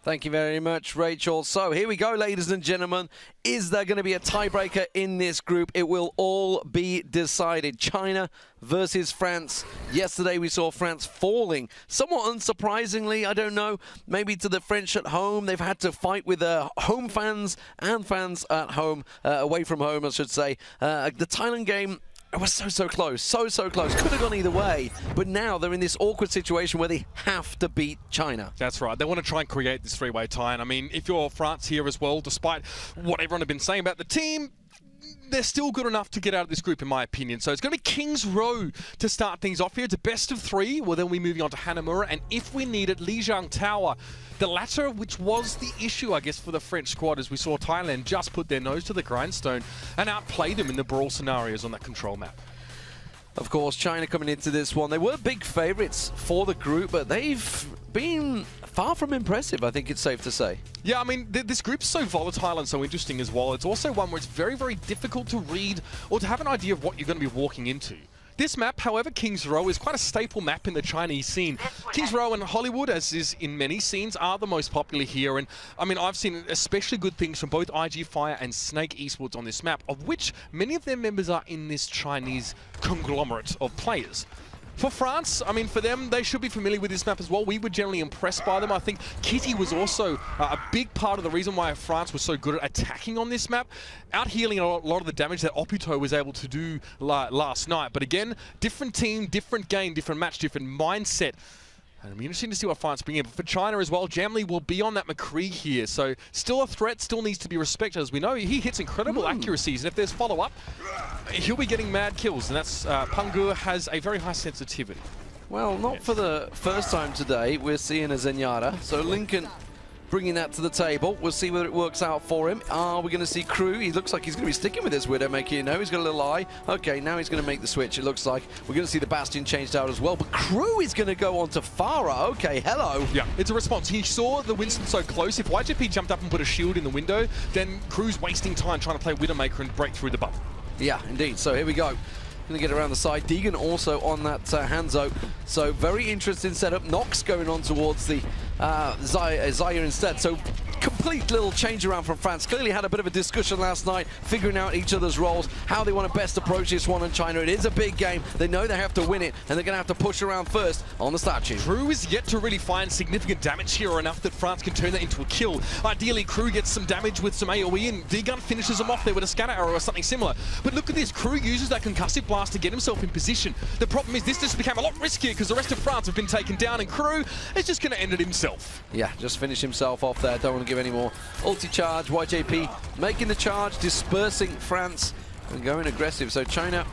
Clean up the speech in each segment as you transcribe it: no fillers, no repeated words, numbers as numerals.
Thank you very much, Rachel. So here we go, ladies and gentlemen. Is there going to be a tiebreaker in this group? It will all be decided. China versus France. Yesterday we saw France falling, somewhat unsurprisingly, I don't know, maybe to the French at home. They've had to fight with home fans and fans at home, away from home, I should say. The Thailand game, it was so close, so close. Could have gone either way, but now they're in this awkward situation where they have to beat China. That's right. They want to try and create this three-way tie. And I mean, if you're France here as well, despite what everyone has been saying about the team, they're still good enough to get out of this group, in my opinion. So it's going to be King's Row to start things off here. It's a best of three. Well, then we're moving on to Hanamura. And if we need it, Lijiang Tower. The latter, which was the issue, I guess, for the French squad, as we saw Thailand just put their nose to the grindstone and outplay them in the brawl scenarios on that control map. Of course, China coming into this one. They were big favorites for the group, but they've been far from impressive, I think it's safe to say. Yeah, I mean, this group's so volatile and so interesting as well. It's also one where it's very, very difficult to read or to have an idea of what you're going to be walking into. This map, however, King's Row, is quite a staple map in the Chinese scene. King's Row and Hollywood, as is in many scenes, are the most popular here. And I mean, I've seen especially good things from both IG Fire and Snake Esports on this map, of which many of their members are in this Chinese conglomerate of players. For France, I mean, for them, they should be familiar with this map as well. We were generally impressed by them. I think Kitty was also a big part of the reason why France was so good at attacking on this map, out-healing a lot of the damage that Oputo was able to do last night. But again, different team, different game, different match, different mindset. And it'll be interesting to see what France bring in. But for China as well, Jamli will be on that McCree here. So still a threat, still needs to be respected. As we know, he hits incredible accuracies. And if there's follow-up, he'll be getting mad kills. And that's Pangu has a very high sensitivity. Well, not for the first time today. We're seeing a Zenyatta. So Lincoln bringing that to the table. We'll see whether it works out for him. Are we going to see Crew? He looks like he's going to be sticking with this Widowmaker, you know. He's got a little eye. Okay, now he's going to make the switch, it looks like. We're going to see the Bastion changed out as well. But Crew is going to go on to Farah. Okay, hello. Yeah, it's a response. He saw the Winston so close. If YJP jumped up and put a shield in the window, then Crew's wasting time trying to play Widowmaker and break through the bubble. Yeah, indeed. So here we go. Going to get around the side. Deegan also on that Hanzo. So very interesting setup. Nox going on towards the Zaya instead. So complete little change around from France. Clearly had a bit of a discussion last night, figuring out each other's roles, how they want to best approach this one in China. It is a big game. They know they have to win it, and they're going to have to push around first on the statue. Crew is yet to really find significant damage here, or enough that France can turn that into a kill. Ideally, Crew gets some damage with some AoE, and D-Gun finishes them off there with a scatter arrow or something similar. But look at this. Crew uses that concussive blast to get himself in position. The problem is this just became a lot riskier because the rest of France have been taken down, and Crew is just going to end it himself. Yeah, just finish himself off there. Don't want to give any more. Ulti charge, YJP making the charge, dispersing France and going aggressive. So China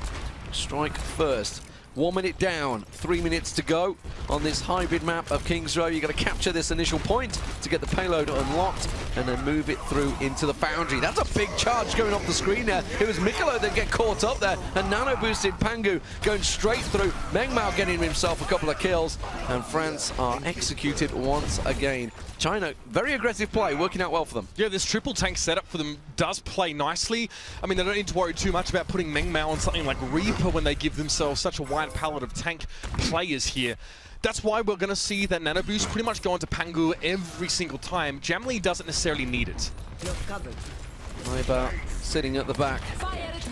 strike first. 1 minute down, 3 minutes to go on this hybrid map of King's Row. You've got to capture this initial point to get the payload unlocked and then move it through into the foundry. That's a big charge going off the screen there. It was Mikolo that get caught up there, and nano boosted Pangu going straight through. Meng Mao getting himself a couple of kills, and France are executed once again. China, very aggressive play, working out well for them. Yeah, this triple tank setup for them does play nicely. I mean, they don't need to worry too much about putting Meng Mao on something like Reaper when they give themselves such a wide palette of tank players here. That's why we're going to see that nano boost pretty much go into Pangu every single time. Jamli doesn't necessarily need it. Iba sitting at the back,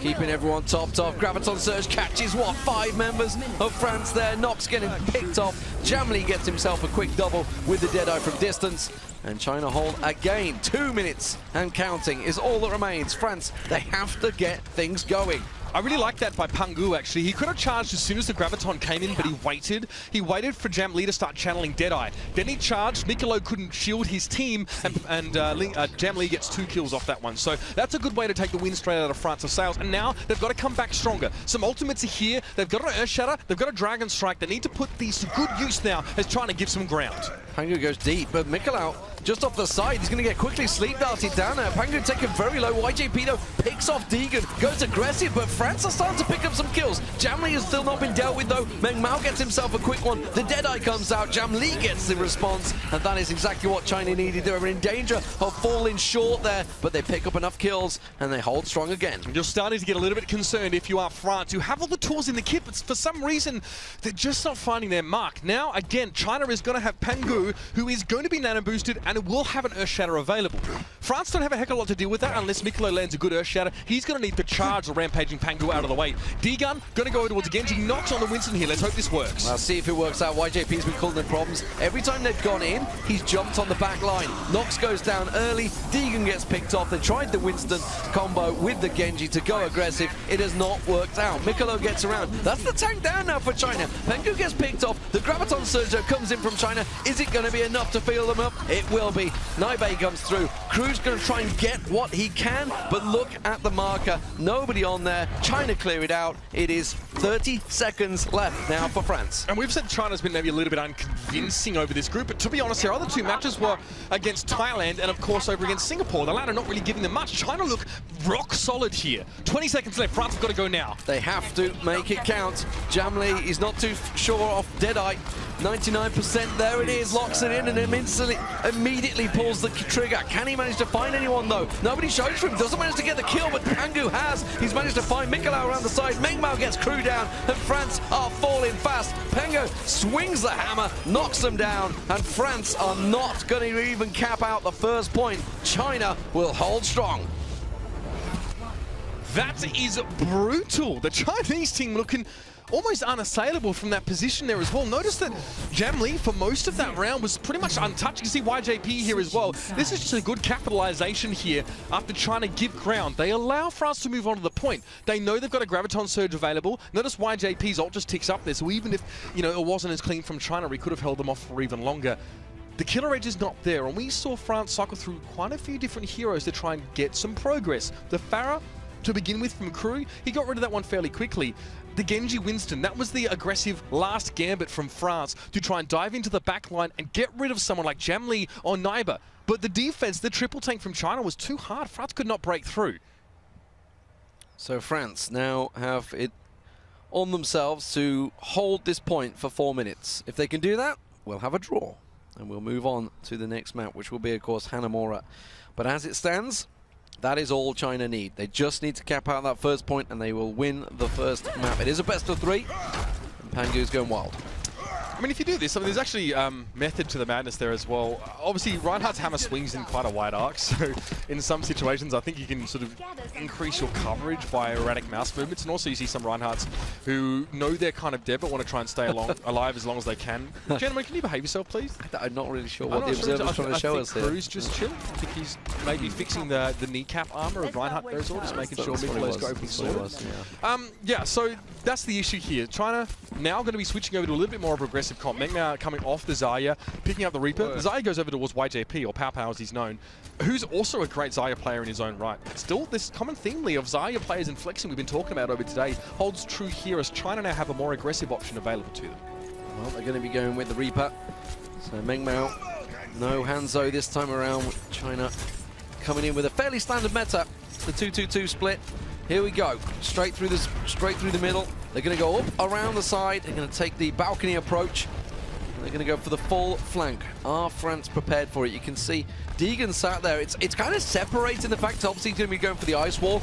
keeping everyone topped off. Graviton Surge catches, what, 5 members of France there. Nox getting picked off. Jamli gets himself a quick double with the Deadeye from distance. And China hold again. 2 minutes and counting is all that remains. France, they have to get things going. I really like that by Pangu, actually. He could have charged as soon as the Graviton came in, but he waited. He waited for Jamli to start channeling Deadeye. Then he charged. Mikolo couldn't shield his team, and Jamli gets 2 kills off that one. So that's a good way to take the win straight out of France of Sales. And now they've got to come back stronger. Some ultimates are here. They've got an Earth Shatter. They've got a Dragon Strike. They need to put these to good use now as trying to give some ground. Pangu goes deep, but Mikolo just off the side. He's going to get quickly sleep darted down there. Pangu taken very low. YJP, though, picks off Deegan. Goes aggressive, but France France are starting to pick up some kills. Jamli has still not been dealt with though. Meng Mao gets himself a quick one. The Deadeye comes out. Jamli gets the response, and that is exactly what China needed. They were in danger of falling short there, but they pick up enough kills and they hold strong again. You're starting to get a little bit concerned if you are France, who have all the tools in the kit, but for some reason, they're just not finding their mark. Now, again, China is going to have Pangu, who is going to be nano boosted, and it will have an Earth Shatter available. France don't have a heck of a lot to deal with that unless Mikolo lands a good Earth Shatter. He's going to need to charge the rampaging Pangu out of the way. D-Gun going to go towards Genji, knocks on the Winston here. Let's hope this works. I'll see if it works out. YJP's been causing them problems. Every time they've gone in, he's jumped on the back line. Nox goes down early. Deegan gets picked off. They tried the Winston combo with the Genji to go aggressive. It has not worked out. Mikolo gets around. That's the tank down now for China. Pangu gets picked off. The Graviton Surge comes in from China. Is it going to be enough to fill them up? It will be. Naibe comes through. Crew's going to try and get what he can, but look at the marker. Nobody on there. China clear it out. It is 30 seconds left now for France. And we've said China's been maybe a little bit unconvincing over this group, but to be honest, their other two matches were against Thailand and, of course, over against Singapore. The latter not really giving them much. China look rock solid here. 20 seconds left. France have got to go now. They have to make it count. Jamli is not too sure off Deadeye. 99%, there it is, locks it in and immediately pulls the trigger. Can he manage to find anyone though? Nobody shows for him, doesn't manage to get the kill, but Pangu has. He's managed to find Mikolo around the side. Meng Mao gets Crew down, and France are falling fast. Pangu swings the hammer, knocks them down, and France are not going to even cap out the first point. China will hold strong. That is brutal. The Chinese team looking almost unassailable from that position there as well. Notice that Jamli, for most of that round, was pretty much untouched. You can see YJP here as well. This is just a good capitalization here after trying to give ground. They allow France to move on to the point. They know they've got a Graviton Surge available. Notice YJP's ult just ticks up there, so even if, you know, it wasn't as clean from China, we could have held them off for even longer. The killer edge is not there, and we saw France cycle through quite a few different heroes to try and get some progress. The Pharah, to begin with, from Crew, he got rid of that one fairly quickly. The Genji Winston, that was the aggressive last gambit from France to try and dive into the back line and get rid of someone like Jamli or Naiba. But the defense, the triple tank from China, was too hard. France could not break through. So France now have it on themselves to hold this point for 4 minutes. If they can do that, we'll have a draw. And we'll move on to the next map, which will be, of course, Hanamura. But as it stands, that is all China need. They just need to cap out that first point and they will win the first map. It is a best of 3, and Pangu's going wild. I mean, if you do this, I mean, there's actually method to the madness there as well. Obviously, Reinhardt's hammer swings in quite a wide arc, so in some situations, I think you can sort of increase your coverage by erratic mouse movements, and also you see some Reinhardts who know they're kind of dead but want to try and stay alive as long as they can. Gentlemen, can you behave yourself, please? I'm not really sure what the observer's trying to show us here. Crew's just chill. I think he's maybe fixing the kneecap armor of Reinhardt there as well, just making sure Mikolo's scoping sorted. Yeah, so that's the issue here. China now going to be switching over to a little bit more of aggressive comp. Meng Mao coming off the Zarya, picking up the Reaper. The Zarya goes over towards YJP, or Pow Pow as he's known, who's also a great Zarya player in his own right. Still, this common themely of Zarya players and flexing we've been talking about over today holds true here as China now have a more aggressive option available to them. Well, they're going to be going with the Reaper. So Meng Mao, no Hanzo this time around. With China coming in with a fairly standard meta, the 2-2-2 split. Here we go, straight through the middle. They're going to go up around the side. They're going to take the balcony approach. They're going to go for the full flank. Are France prepared for it? You can see Deegan sat there. It's kind of separating the fact obviously he's going to be going for the ice wall.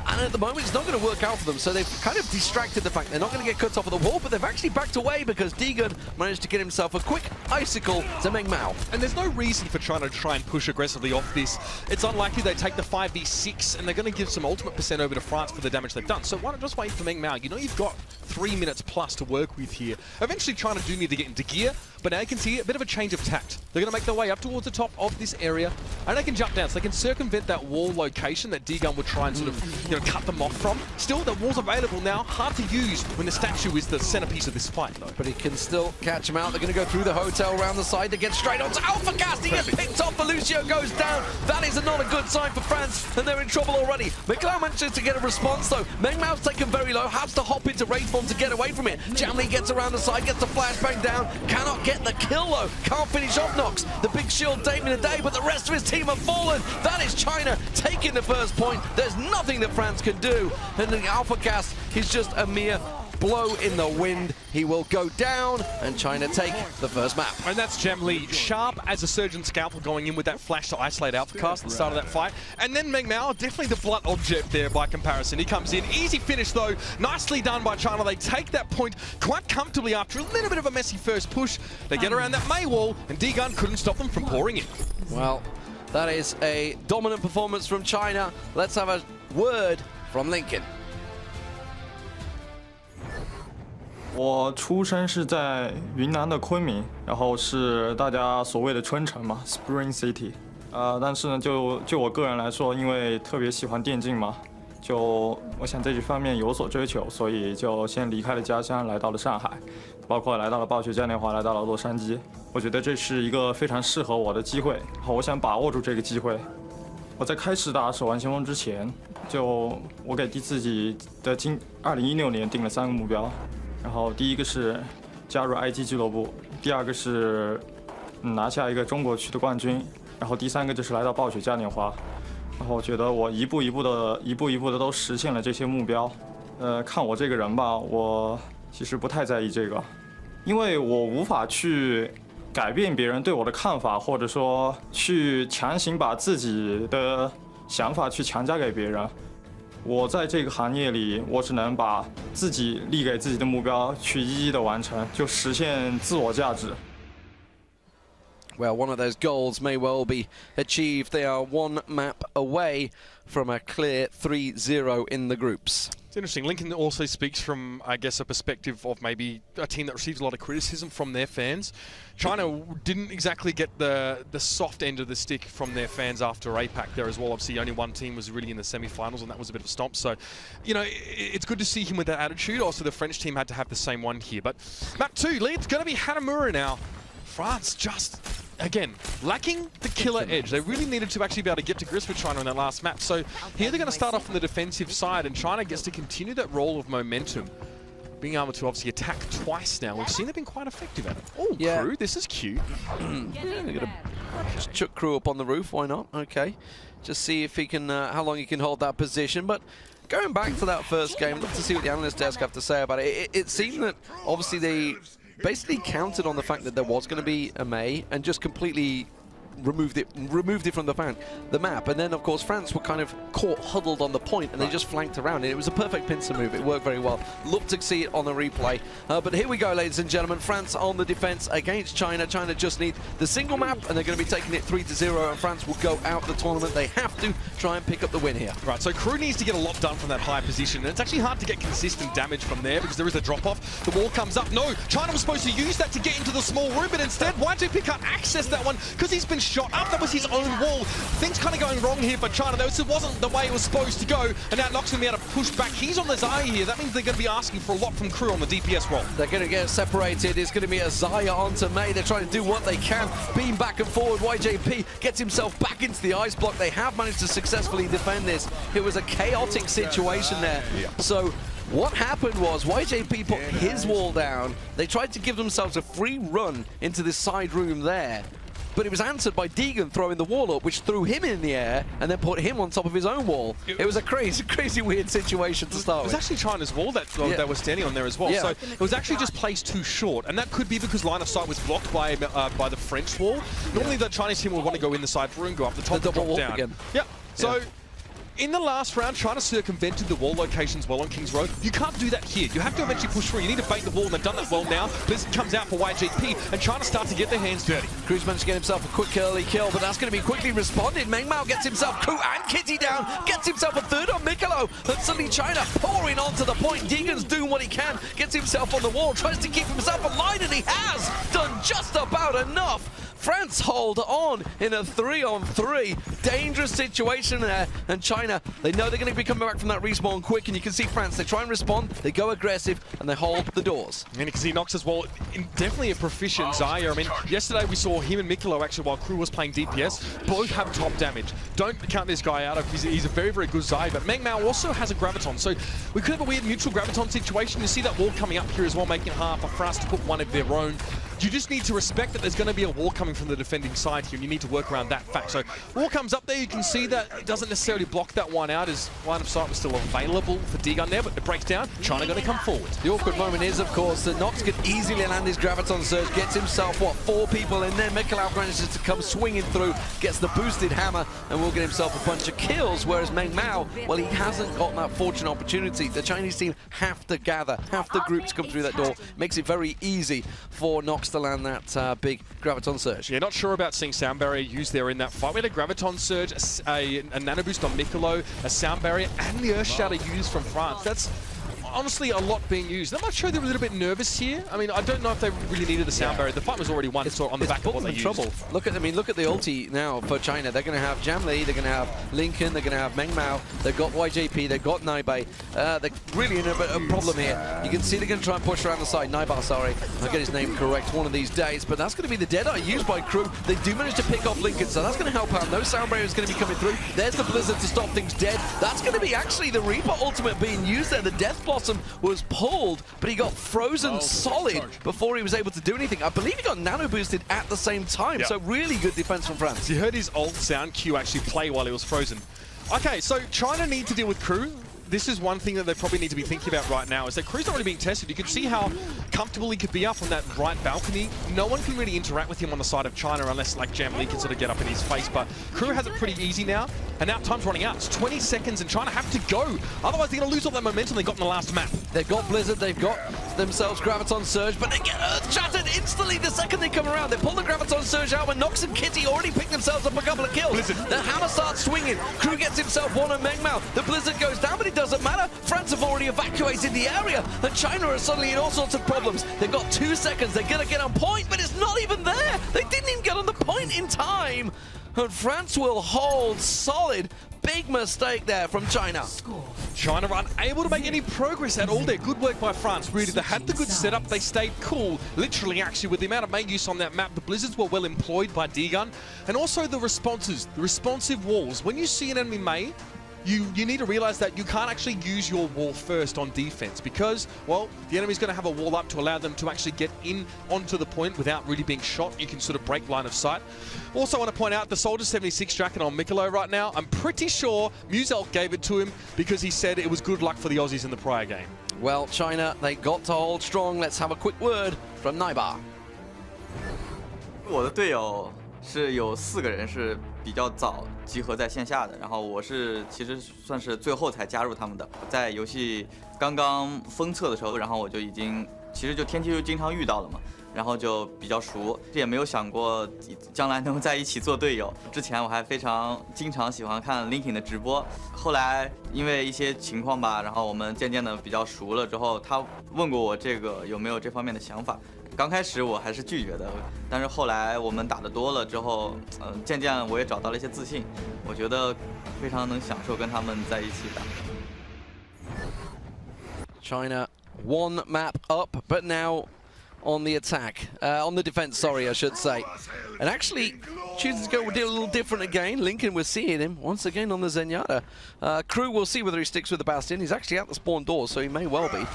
And at the moment, it's not going to work out for them. So they've kind of distracted the fact they're not going to get cut off of the wall, but they've actually backed away because Deegan managed to get himself a quick icicle to Meng Mao. And there's no reason for China to try and push aggressively off this. It's unlikely they take the 5v6, and they're going to give some ultimate percent over to France for the damage they've done. So why not just wait for Meng Mao? You know you've got 3 minutes plus to work with here. Eventually, China do need to get into gear, but now you can see a bit of a change of tact. They're going to make their way up towards the top of this area, and they can jump down, so they can circumvent that wall location that D-Gun would try and sort of, you know, cut them off from. Still, the wall's available now, hard to use when the statue is the centerpiece of this fight, though. But he can still catch him out. They're going to go through the hotel around the side. They get straight onto Alpha Cast. He gets picked off, but Lucio goes down. That is not a good sign for France, and they're in trouble already. McLeod manages to get a response, though. Meng Mao's taken very low, has to hop into raid form to get away from it. Jamli gets around the side, gets the flashbang down, cannot get the kill, though. Can't finish off Nox. The big shield Damien a day, but the rest of his team have fallen. That is China taking the first point. There's nothing that France France can do. And the Alpha Cast is just a mere blow in the wind. He will go down, and China take the first map. And that's Gem Li, sharp as a Surgeon Scalpel, going in with that flash to isolate Alpha Cast at the start of that fight. And then Meng Mao, definitely the blunt object there by comparison. He comes in, easy finish though, nicely done by China. They take that point quite comfortably after a little bit of a messy first push. They get around that Mei wall, and D-Gun couldn't stop them from pouring in. Well, that is a dominant performance from China. Let's have a word from Lincoln. 我出生是在云南的昆明，然后是大家所谓的春城嘛 ，Spring City。但是呢，就我个人来说，因为特别喜欢电竞嘛，就我想这方面有所追求，所以就先离开了家乡，来到了上海，包括来到了暴雪嘉年华，来到了洛杉矶。我觉得这是一个非常适合我的机会，好，我想把握住这个机会。我在开始打守望先锋之前，就我给自己的2016年定了3个目标。 然后第一个是加入 IG 俱乐部，第二个是拿下一个中国区的冠军，然后第三个就是来到暴雪嘉年华。然后我觉得我一步一步的都实现了这些目标。看我这个人吧，我其实不太在意这个，因为我无法去改变别人对我的看法，或者说去强行把自己的想法去强加给别人。 我在这个行业里，我只能把自己立给自己的目标去一一的完成，就实现自我价值。 Well, one of those goals may well be achieved. They are one map away from a clear 3-0 in the groups. It's interesting. Lincoln also speaks from, I guess, a perspective of maybe a team that receives a lot of criticism from their fans. China didn't exactly get the soft end of the stick from their fans after APAC there as well. Obviously, only one team was really in the semi-finals, and that was a bit of a stomp. So, you know, it's good to see him with that attitude. Also, the French team had to have the same one here. But map 2, lead's going to be Hanamura now. France just, again, lacking the killer edge. They really needed to actually be able to get to grips with China on that last map. So here they're going to start off on the defensive side, and China gets to continue that role of momentum. Being able to obviously attack twice now. We've seen they've been quite effective at it. Oh, yeah. Crew, this is cute. Just chuck Crew up on the roof, why not? Okay. Just see if he can, how long he can hold that position. But going back to that first game, love to see what the analyst desk have to say about it. It seemed that obviously they basically counted on the fact that there was going to be a Mei and just completely removed it from the map. And then, of course, France were kind of caught huddled on the point, and they just flanked around. And it was a perfect pincer move. It worked very well. Love to see it on the replay. But here we go, ladies and gentlemen. France on the defense against China. China just need the single map, and they're going to be taking it 3-0, and France will go out the tournament. They have to try and pick up the win here. Right, so Crew needs to get a lot done from that high position, and it's actually hard to get consistent damage from there because there is a drop-off. The wall comes up. No, China was supposed to use that to get into the small room, but instead, YJP can't access that one because he's been shot up. That was his own wall. Things kind of going wrong here for China. This wasn't the way it was supposed to go, and now Nox going to be able to push back. He's on the Zaya here. That means they're going to be asking for a lot from Crew on the DPS role. They're going to get separated. It's going to be a Zaya onto Mei. They're trying to do what they can. Beam back and forward. YJP gets himself back into the ice block. They have managed to successfully defend this. It was a chaotic situation there. So what happened was YJP put his wall down. They tried to give themselves a free run into this side room there. But it was answered by D-Gun throwing the wall up, which threw him in the air and then put him on top of his own wall. It was a crazy, weird situation to start with. It was actually China's wall that they were standing on there as well. So it was actually just placed too short, and that could be because line of sight was blocked by the French wall. Normally the Chinese team would want to go in the side room, go up the top, the double drop down. Again. Yep. So. In the last round, China circumvented the wall locations well on King's Road. You can't do that here. You have to eventually push through. You need to bait the wall, and they've done that well now. Blizzard comes out for YJP, and China starts to get their hands dirty. Crew's managed to get himself a quick early kill, but that's going to be quickly responded. Meng Mao gets himself Crew and Kitty down, gets himself a third on Mikolo, and suddenly China pouring onto the point. Deegan's doing what he can, gets himself on the wall, tries to keep himself alive, and he has done just about enough. France hold on in a 3-on-3. Dangerous situation there. And China, they know they're going to be coming back from that respawn quick. And you can see France, they try and respond, they go aggressive, and they hold the doors. And you can see Nox as well, definitely a proficient Zaya. I mean, yesterday we saw him and Mikolo actually, while Crew was playing DPS, both have top damage. Don't count this guy out. He's a very good Zaya. But Meng Mao also has a Graviton. So we could have a weird neutral Graviton situation. You see that wall coming up here as well, making it hard for France to put one of their own. You just need to respect that there's going to be a wall coming from the defending side here, and you need to work around that fact. So wall comes up there, you can see that it doesn't necessarily block that one out, as line of sight was still available for D-Gun there, but it breaks down. China going to come forward. The awkward moment is, of course, that Nox could easily land his Graviton Surge, gets himself, what, 4 people in there. Mikhailov manages to come swinging through, gets the boosted hammer, and will get himself a bunch of kills, whereas Meng Mao, well, he hasn't got that fortunate opportunity. The Chinese team have to gather, have to group to come through that door. Makes it very easy for Nox to land that big Graviton Surge. Yeah, not sure about seeing Sound Barrier used there in that fight. We had a Graviton Surge, a Nano Boost on Mikolo, a Sound Barrier, and the Earth Shatter used from France. That's honestly a lot being used. I'm not sure they were a little bit nervous here. I mean, I don't know if they really needed the Sound Barrier. The fight was already won on the back of what they used. Trouble. Look at the ulti now for China. They're going to have Jamli, they're going to have Lincoln, they're going to have Meng Mao, they've got YJP, they've got Naibai. They're really in a problem here. You can see they're going to try and push around the side. Naibai, sorry. I'll get his name correct one of these days, but that's going to be the Deadeye used by Crew. They do manage to pick off Lincoln, so that's going to help out. No Sound Barrier is going to be coming through. There's the Blizzard to stop things dead. That's going to be actually the Reaper ultimate being used there. The Death Blossom was pulled, but he got frozen solid before he was able to do anything. I believe he got nano boosted at the same time, so really good defense from France. You heard his ult sound cue actually play while he was frozen. Okay, so China need to deal with Crew. This is one thing that they probably need to be thinking about right now, is that Crew's not really being tested. You can see how comfortable he could be up on that right balcony. No one can really interact with him on the side of China unless like Jam Lee can sort of get up in his face, but Crew has it pretty easy now, and now time's running out. It's 20 seconds and China have to go. Otherwise they're going to lose all that momentum they got in the last map. They've got Blizzard, they've got themselves Graviton Surge, but they get Earth-Shattered instantly the second they come around. They pull the Graviton Surge out when Nox and Kitty already picked themselves up a couple of kills. Blizzard. The hammer starts swinging. Crew gets himself one on Meng Mao. The Blizzard goes down, but it doesn't matter. France have already evacuated the area, and China are suddenly in all sorts of problems. They've got 2 seconds. They're going to get on point, but it's not even there. They didn't even get on the point in time. And France will hold solid. Big mistake there from China. China are unable to make any progress at all there. Good work by France, really. They had the good setup. They stayed cool, literally, actually, with the amount of make use on that map. The Blizzards were well employed by D-Gun. And also the responses, the responsive walls. When you see an enemy Mei, you need to realize that you can't actually use your wall first on defense because, well, the enemy's going to have a wall up to allow them to actually get in onto the point without really being shot. You can sort of break line of sight. Also want to point out the Soldier 76 jacket on Mikolo right now. I'm pretty sure Muzel gave it to him because he said it was good luck for the Aussies in the prior game. Well, China, they got to hold strong. Let's have a quick word from Naiba. 我的队友是有4个人是比较早集合在线下的，然后我是其实算是最后才加入他们的。在游戏刚刚封测的时候，然后我就已经其实就天气就经常遇到了嘛，然后就比较熟，也没有想过将来能在一起做队友。之前我还经常喜欢看 Linkin 的直播，后来因为一些情况吧，然后我们渐渐的比较熟了之后，他问过我这个有没有这方面的想法。 刚开始我还是拒绝的，但是后来我们打得多了之后，渐渐我也找到了一些自信，我觉得非常能享受跟他们在一起打。China 1 map up, but now on the attack, on the defense, sorry, I should say. And actually, chooses to go a little different again. Lincoln, we're seeing him once again on the Zenyatta. Crew, we'll see whether he sticks with the Bastion. He's actually at the spawn door, so he may well be.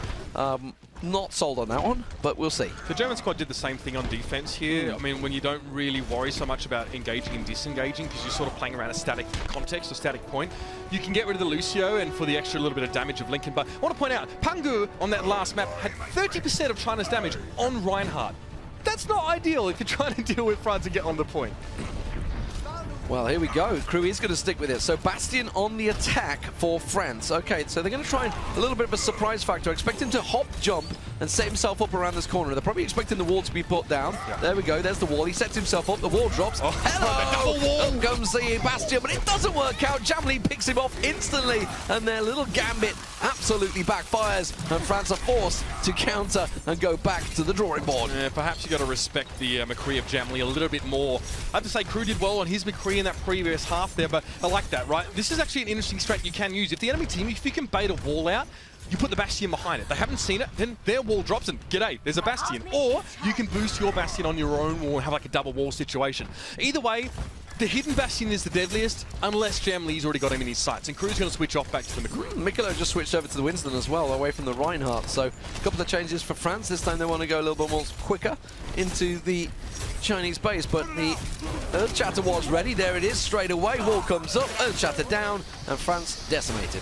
Not sold on that one, but we'll see. The German squad did the same thing on defense here. I mean, when you don't really worry so much about engaging and disengaging because you're sort of playing around a static context or static point, you can get rid of the Lucio and for the extra little bit of damage of Lincoln. But I want to point out, Pangu on that last map had 30% of China's damage on Reinhardt. That's not ideal if you're trying to deal with France and get on the point. Well, here we go. Crew is going to stick with it. So Bastion on the attack for France. Okay, so they're going to try a little bit of a surprise factor. Expect him to hop, jump, and set himself up around this corner. They're probably expecting the wall to be put down. Yeah. There we go. There's the wall. He sets himself up. The wall drops. Oh, hello! The double wall! Up comes the Bastion, but it doesn't work out. Jamli picks him off instantly, and their little gambit absolutely backfires, and France are forced to counter and go back to the drawing board. Yeah, perhaps you got to respect the McCree of Jamli a little bit more. I have to say, Crew did well on his McCree in that previous half there, but I like that, right? This is actually an interesting strat you can use. If the enemy team, if you can bait a wall out, you put the Bastion behind it. They haven't seen it, then their wall drops and g'day, there's a Bastion. Or you can boost your Bastion on your own wall and have like a double wall situation. Either way, The hidden Bastion is the deadliest, unless Jamlee's already got him in his sights, and Crew's going to switch off back to the McCree. Mikolo just switched over to the Winston as well, away from the Reinhardt. So a couple of changes for France. This time they want to go a little bit more quicker into the Chinese base, but the Earthshatter was ready. There it is, straight away. Wall comes up, Earthshatter down, and France decimated.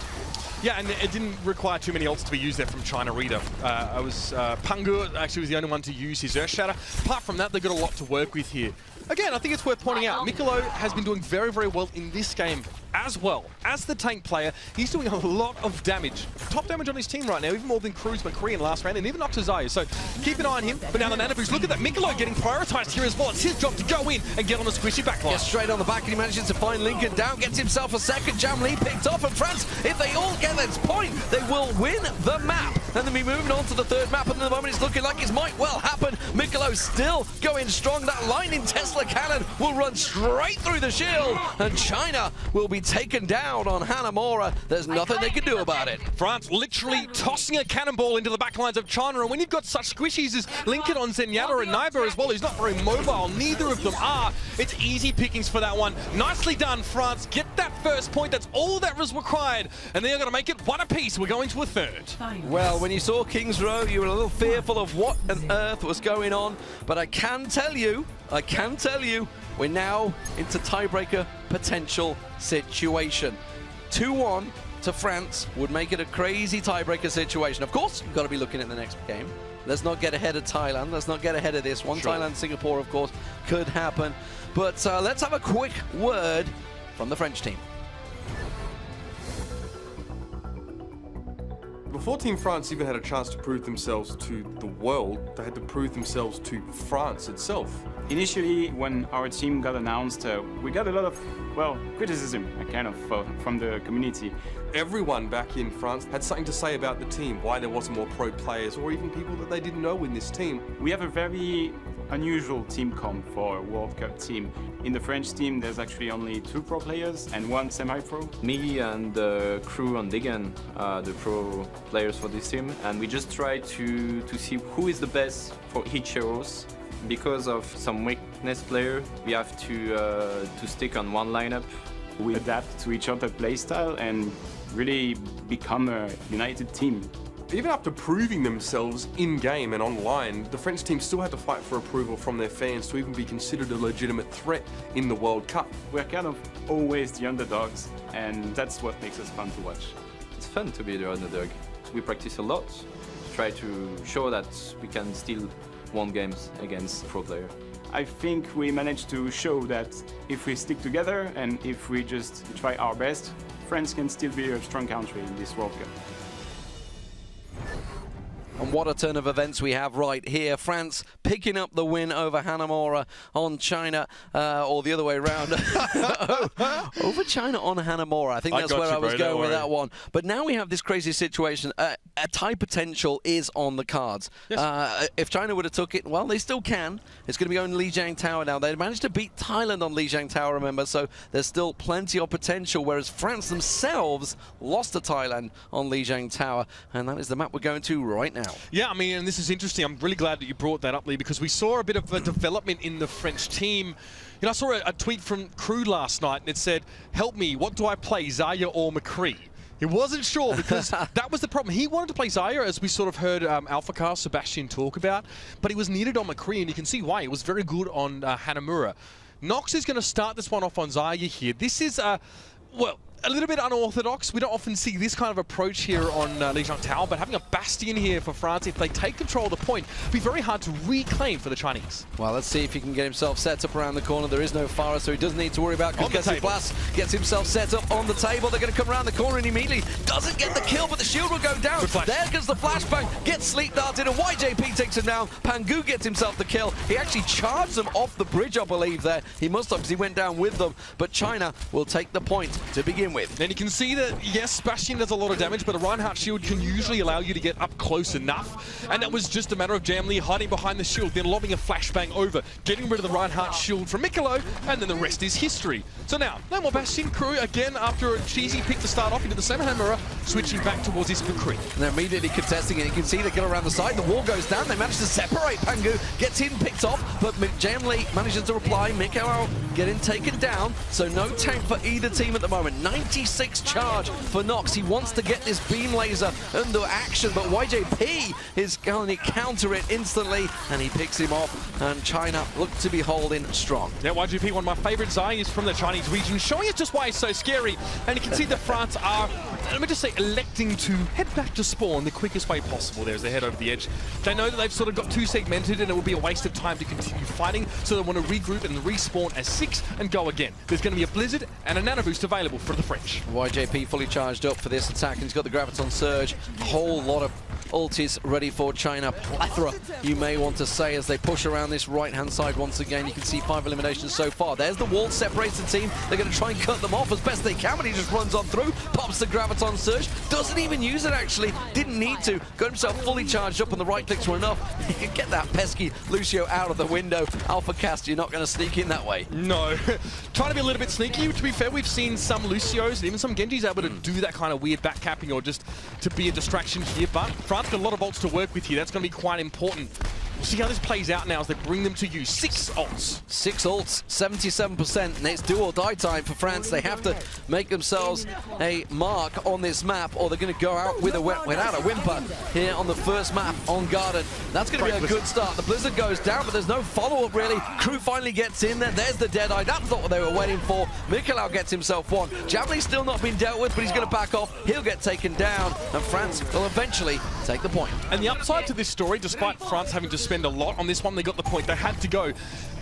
Yeah, and it didn't require too many ults to be used there from China either. Pangu actually was the only one to use his Earthshatter. Apart from that, they've got a lot to work with here. Again, I think it's worth pointing out, Mikolo has been doing very, very well in this game as well. As the tank player, he's doing a lot of damage. Top damage on his team right now, even more than Cruz McCree in last round, and even Octazaya. So keep an eye on him. But now the Nanoboost, look at that. Mikolo getting prioritized here as well. It's his job to go in and get on the squishy backline. Gets straight on the back, and he manages to find Lincoln down, gets himself a second. Jamlee picked off, and France, if they all get this point, they will win the map. And then we moving on to the third map, and at the moment it's looking like it might well happen. Mikolo still going strong. That lightning Tesla cannon will run straight through the shield, and China will be taken down on Hanamura. There's nothing they can do about it. France literally tossing a cannonball into the backlines of China, and when you've got such squishies as Lincoln on Zenyatta and Naiba as well, who's not very mobile, neither of them are, it's easy pickings for that one. Nicely done, France. Get that first point. That's all that was required, and they're going to make it one apiece. We're going to a third. Well, when you saw King's Row, you were a little fearful of what on earth was going on, but I can tell you, we're now into tiebreaker potential situation. 2-1 to France would make it a crazy tiebreaker situation. Of course, you've got to be looking at the next game. Let's not get ahead of Thailand. Let's not get ahead of this one. Sure. Thailand, Singapore, of course, could happen. But let's have a quick word from the French team. Before Team France even had a chance to prove themselves to the world, they had to prove themselves to France itself. Initially, when our team got announced, we got a lot of, well, criticism, from the community. Everyone back in France had something to say about the team, why there wasn't more pro players, or even people that they didn't know in this team. We have a very unusual team comp for a World Cup team. In the French team, there's actually only 2 pro players and 1 semi-pro. Me and the crew on Digan are the pro players for this team, and we just try to see who is the best for each heroes. Because of some weakness player, we have to stick on one lineup. We adapt to each other's playstyle and really become a united team. Even after proving themselves in-game and online, the French team still had to fight for approval from their fans to even be considered a legitimate threat in the World Cup. We're kind of always the underdogs, and that's what makes us fun to watch. It's fun to be the underdog. We practice a lot to try to show that we can still win games against pro players. I think we managed to show that if we stick together and if we just try our best, France can still be a strong country in this World Cup. And what a turn of events we have right here. France picking up the win over Hanamura on China, or the other way around. Over China on Hanamura. I think that's where I was going with that one. But now we have this crazy situation. A tie potential is on the cards. Yes. If China would have took it, well, they still can. It's going to be going to Lijiang Tower now. They managed to beat Thailand on Lijiang Tower, remember, so there's still plenty of potential, whereas France themselves lost to Thailand on Lijiang Tower, and that is the map we're going to right now. Yeah, I mean, and this is interesting. I'm really glad that you brought that up, Lee, because we saw a bit of a development in the French team. You know, I saw a tweet from Crew last night, and it said, "Help me, what do I play, Xayah or McCree?" He wasn't sure because that was the problem. He wanted to play Xayah, as we sort of heard AlphaCar Sebastian talk about, but he was needed on McCree, and you can see why. He was very good on Hanamura. Nox is going to start this one off on Xayah here. This is, well, a little bit unorthodox. We don't often see this kind of approach here on Lijiang Tower, but having a Bastion here for France, if they take control of the point, it'll be very hard to reclaim for the Chinese. Well, let's see if he can get himself set up around the corner. There is no Pharah, so he doesn't need to worry about Blast gets himself set up on the table. They're going to come around the corner and immediately doesn't get the kill, but the shield will go down. There goes the flashbang, gets sleep darted, and YJP takes him down. Pangu gets himself the kill. He actually charged them off the bridge, I believe, there. He must have, because he went down with them, but China will take the point to begin begin with. And you can see that, yes, Bastion does a lot of damage, but a Reinhardt shield can usually allow you to get up close enough. And that was just a matter of Jamli hiding behind the shield, then lobbing a flashbang over, getting rid of the Reinhardt shield from Mikolo, and then the rest is history. So now, no more Bastion. Crew, again, after a cheesy pick to start off into the same hammer, switching back towards his McCree. And they're immediately contesting it. You can see they get around the side. The wall goes down. They manage to separate. Pangu gets him picked off, but Jamli manages to reply. Mikolo getting taken down. So no tank for either team at the moment. 96 charge for Nox. He wants to get this beam laser under action, but YJP is going to counter it instantly, and he picks him off. And China look to be holding strong. Yeah, YGP, one of my favorite Zai is from the Chinese region, showing us just why he's so scary. And you can see that France are, let me just say, electing to head back to spawn the quickest way possible. There's their head over the edge. They know that they've sort of got too segmented and it would be a waste of time to continue fighting, so they want to regroup and respawn as 6 and go again. There's going to be a Blizzard and a Nano Boost available for the French. YJP fully charged up for this attack, and he's got the Graviton Surge. A whole lot of ultis ready for China. Plethora, you may want to say, as they push around this right-hand side once again. You can see 5 eliminations so far. There's the wall, separates the team. They're going to try and cut them off as best they can, but he just runs on through, pops the Graviton Surge, doesn't even use it actually, didn't need to, got himself fully charged up, and the right clicks were enough. He could get that pesky Lucio out of the window. Alpha Cast, you're not going to sneak in that way. No. Trying to be a little bit sneaky. To be fair, we've seen some Lucios and even some Genjis able to do that kind of weird backcapping or just to be a distraction here, but France got a lot of ults to work with here. That's going to be quite important. We'll see how this plays out now as they bring them to you. 6 ults. 6 ults, 77%, and it's do or die time for France. They have to make themselves a mark on this map, or they're going to go out with without a whimper here on the first map on Garden. That's going to be a good start. The Blizzard goes down, but there's no follow-up really. Crew finally gets in there. There's the Deadeye. That's not what they were waiting for. Mikolo gets himself one. Jamli's still not been dealt with, but he's going to back off. He'll get taken down, and France will eventually take the point. And the upside to this story, despite France having to spend a lot on this one, they got the point. They had to go.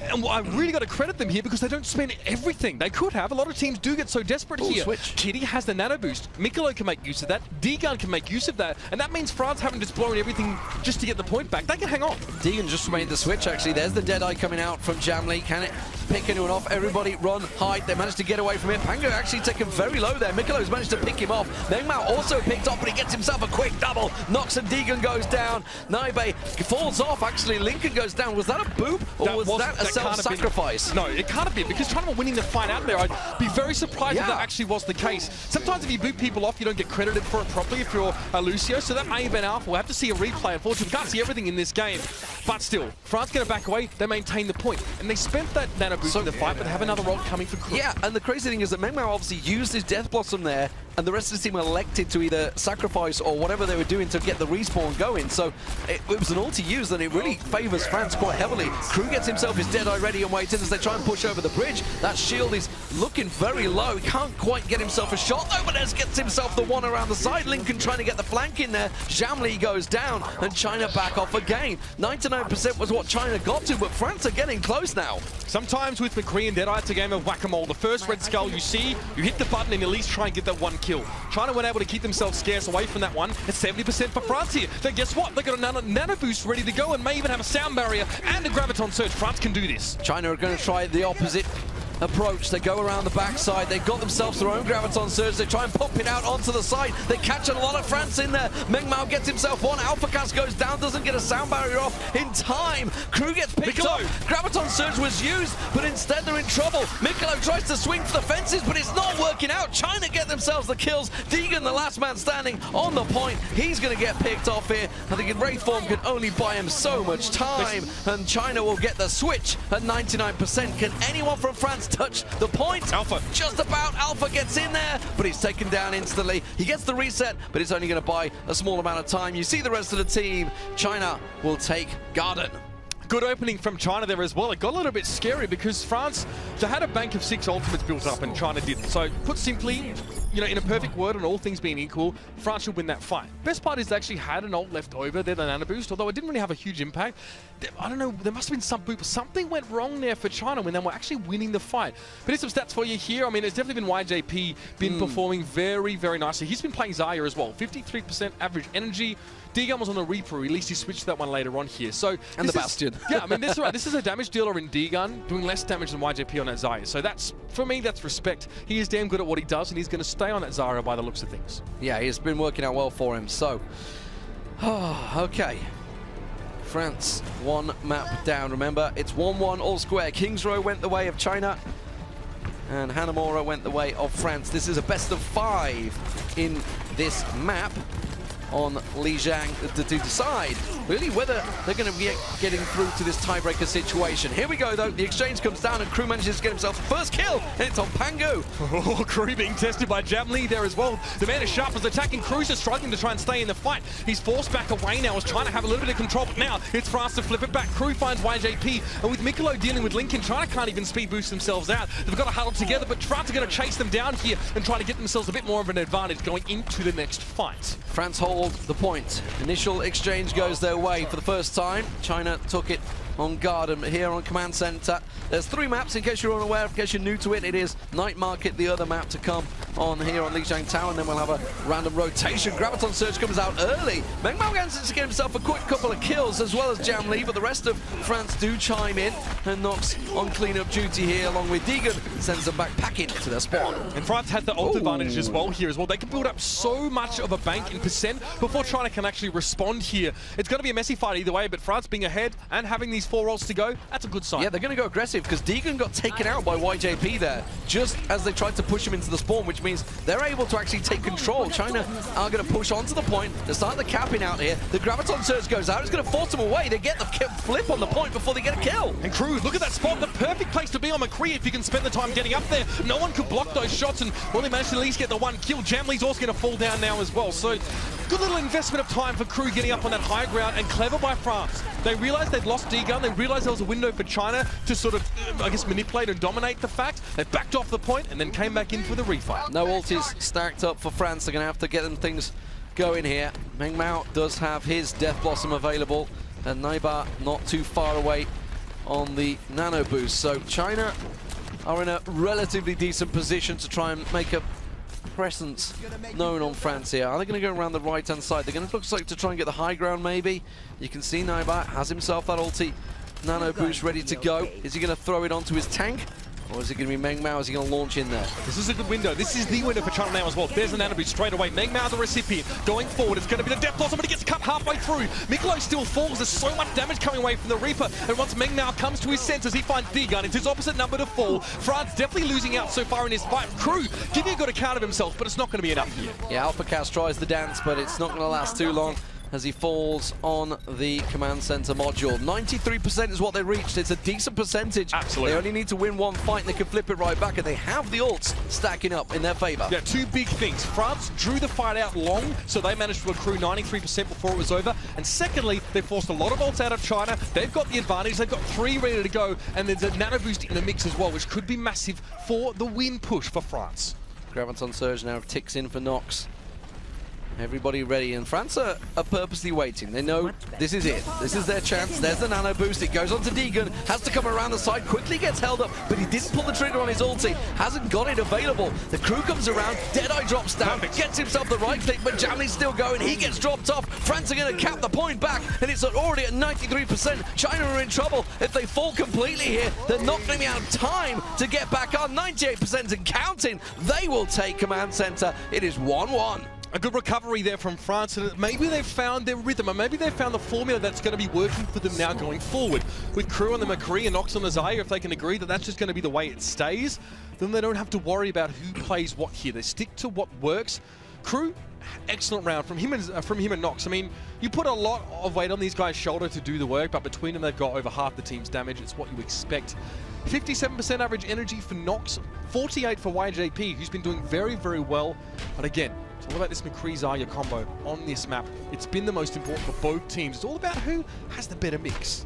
And I really got to credit them here because they don't spend everything. They could have. A lot of teams do get so desperate here. Switch. Kitty has the Nano Boost. Mikolo can make use of that. D-Gun can make use of that. And that means France haven't just blown everything just to get the point back. They can hang on. D-Gun just made the switch, actually. There's the Deadeye coming out from Jamli. Can it pick anyone off? Everybody run, hide. They managed to get away from it. Pango actually taken very low there. Mikolo's managed to pick him off. Mengmao also picked off, but he gets himself a quick double. Nox and D-Gun goes down. Naibe falls off, actually. Lincoln goes down. Was that a boop, or was that a self-sacrifice? No, it can't have been, because China were winning the fight out there. I'd be very surprised if that actually was the case. Sometimes if you boot people off, you don't get credited for it properly if you're a Lucio, so that may have been alpha. We'll have to see a replay. Unfortunately, we can't see everything in this game. But still, France going to back away. They maintain the point. And they spent that Nano Boost in the fight, but they have another ult coming for Crew. Yeah, and the crazy thing is that Mengmao obviously used his Death Blossom there, and the rest of the team elected to either sacrifice or whatever they were doing to get the respawn going. So it was an ult to use, and it really favors France quite heavily. Crew gets himself his Deadeye ready and waiting as they try and push over the bridge. That shield is looking very low. He can't quite get himself a shot though, butEz gets himself the one around the side. Lincoln trying to get the flank in there. Jamli goes down, and China back off again. 99% was what China got to, but France are getting close now. Sometimes with McCree and Deadeye, it's a game of whack-a-mole. The first red skull you see, you hit the button and at least try and get that one kill. China weren't able to keep themselves scarce away from that one. It's 70% for France here. Then guess what? They got a nano boost ready to go and may even have a sound barrier and a Graviton Surge. France can do this. China are going to try the opposite approach. They go around the backside. They've got themselves their own Graviton Surge. They try and pump it out onto the side. They catch a lot of France in there. Mengmao gets himself one. Alpha Cast goes down, doesn't get a sound barrier off in time. Crew gets picked up. Graviton Surge was used, but instead they're in trouble. Mikolo tries to swing for the fences, but it's not working out. China get themselves the kills. Deegan, the last man standing on the point. He's going to get picked off here. I think Wraith Form can only buy him so much time, and China will get the switch at 99%. Can anyone from France touch the point? Alpha. Just about. Alpha gets in there, but he's taken down instantly. He gets the reset, but it's only going to buy a small amount of time. You see the rest of the team. China will take Garden. Good opening from China there as well. It got a little bit scary because France, they had a bank of 6 ultimates built up and China didn't. So put simply, you know, in a perfect word and all things being equal, France should win that fight. Best part is they actually had an ult left over there, the Nano Boost, although it didn't really have a huge impact. I don't know, there must have been some boop. Something went wrong there for China when they were actually winning the fight. But here's some stats for you here. I mean, it's definitely been YJP been performing very, very nicely. He's been playing Zarya as well. 53% average energy, Deegan was on the Reaper, at least he switched to that one later on here. So And the Bastion. Yeah, I mean, that's right. This is a damage dealer in Deegan, doing less damage than YJP on that Zarya. So that's, for me, that's respect. He is damn good at what he does, and he's going to stay on that Zarya by the looks of things. Yeah, he's been working out well for him. So, okay. France, one map down. Remember, it's 1-1 all square. Kings Row went the way of China, and Hanamura went the way of France. This is a best of 5 in this map on Lijiang to decide really whether they're going to be getting through to this tiebreaker situation. Here we go though, the exchange comes down and Crew manages to get himself the first kill, and it's on Pangu. Oh, Crew being tested by Jamli there as well. The man is sharp as attacking. Crew's just struggling to try and stay in the fight. He's forced back away now, is trying to have a little bit of control, but now it's France to flip it back. Crew finds YJP, and with Mikolo dealing with Lincoln, China can't even speed boost themselves out. They've got to huddle together, but France are going to chase them down here and try to get themselves a bit more of an advantage going into the next fight. France hold the point. Initial exchange goes their way for the first time. China took it on Garden here on Command Center. There's 3 maps in case you're unaware, in case you're new to it. It is Night Market, the other map to come on here on Lijiang Tower, and then we'll have a random rotation. Graviton Surge comes out early. Meng Mao gets to get himself a quick couple of kills as well as Jamli, but the rest of France do chime in, and Nox on cleanup duty here along with Deegan sends them back packing to their spawn. And France had the ult advantage as well here as well. They can build up so much of a bank in percent before China can actually respond here. It's going to be a messy fight either way, but France being ahead and having these 4 ults to go, that's a good sign. Yeah, they're going to go aggressive because Deegan got taken out by YJP there just as they tried to push him into the spawn, which means they're able to actually take control. China are going to push onto the point. They start the capping out here. The Graviton Surge goes out. It's going to force them away. They get the flip on the point before they get a kill. And Crew, look at that spot. The perfect place to be on McCree if you can spend the time getting up there. No one could block those shots, and well, they managed to at least get the 1 kill. Jamli's also going to fall down now as well. So good little investment of time for Crew getting up on that high ground, and clever by France. They realized they'd lost Deegan. They realized there was a window for China to sort of, I guess, manipulate and dominate the fact. They backed off the point and then came back in for the refight. No ultis stacked up for France. They're going to have to get them things going here. Meng Mao does have his Death Blossom available, and Naiba not too far away on the nano boost. So China are in a relatively decent position to try and make a presence known on France here. Are they going to go around the right-hand side? They're going to look like to try and get the high ground maybe. You can see Naiba has himself that ulti nano boost ready to go. Is he going to throw it onto his tank? Or is it going to be Meng Mao? Is he going to launch in there? This is a good window. This is the window for China now as well. There's an enemy straight away. Meng Mao the recipient. Going forward, it's going to be the Death Blossom, but he gets cut halfway through. Mikolo still falls. There's so much damage coming away from the Reaper. And once Meng Mao comes to his senses, he finds Deegan. It's his opposite number to fall. France definitely losing out so far in his fight. Crew giving a good account of himself, but it's not going to be enough here. Yeah, Alpha Cast tries the dance, but it's not going to last too long as he falls on the Command Center module. 93% is what they reached. It's a decent percentage. Absolutely. They only need to win 1 fight and they can flip it right back, and they have the ults stacking up in their favor. Yeah, 2 big things. France drew the fight out long, so they managed to accrue 93% before it was over. And secondly, they forced a lot of ults out of China. They've got the advantage. They've got 3 ready to go, and there's a nano boost in the mix as well, which could be massive for the win push for France. Graviton Surge now ticks in for Nox. Everybody ready, and France are purposely waiting. They know this is it. This is their chance. There's the nano boost. It goes on to Deegan. Has to come around the side. Quickly gets held up, but he didn't pull the trigger on his ulti. Hasn't got it available. The Crew comes around. Deadeye drops down. Perfect. Gets himself the right click, but Jamli's still going. He gets dropped off. France are going to cap the point back, and it's already at 93%. China are in trouble. If they fall completely here, they're not going to be out of time to get back on. 98% and counting. They will take Command Center. It is 1-1. A good recovery there from France, and maybe they've found their rhythm, and maybe they've found the formula that's going to be working for them now going forward. With Crew on the McCree and Nox on the Zarya, if they can agree that that's just going to be the way it stays, then they don't have to worry about who plays what here. They stick to what works. Crew, excellent round from him and Nox. I mean, you put a lot of weight on these guys' shoulder to do the work, but between them they've got over half the team's damage. It's what you expect. 57% average energy for Nox, 48 for YJP, who's been doing very, very well. But again, it's all about this McCree-Zarya combo on this map. It's been the most important for both teams. It's all about who has the better mix.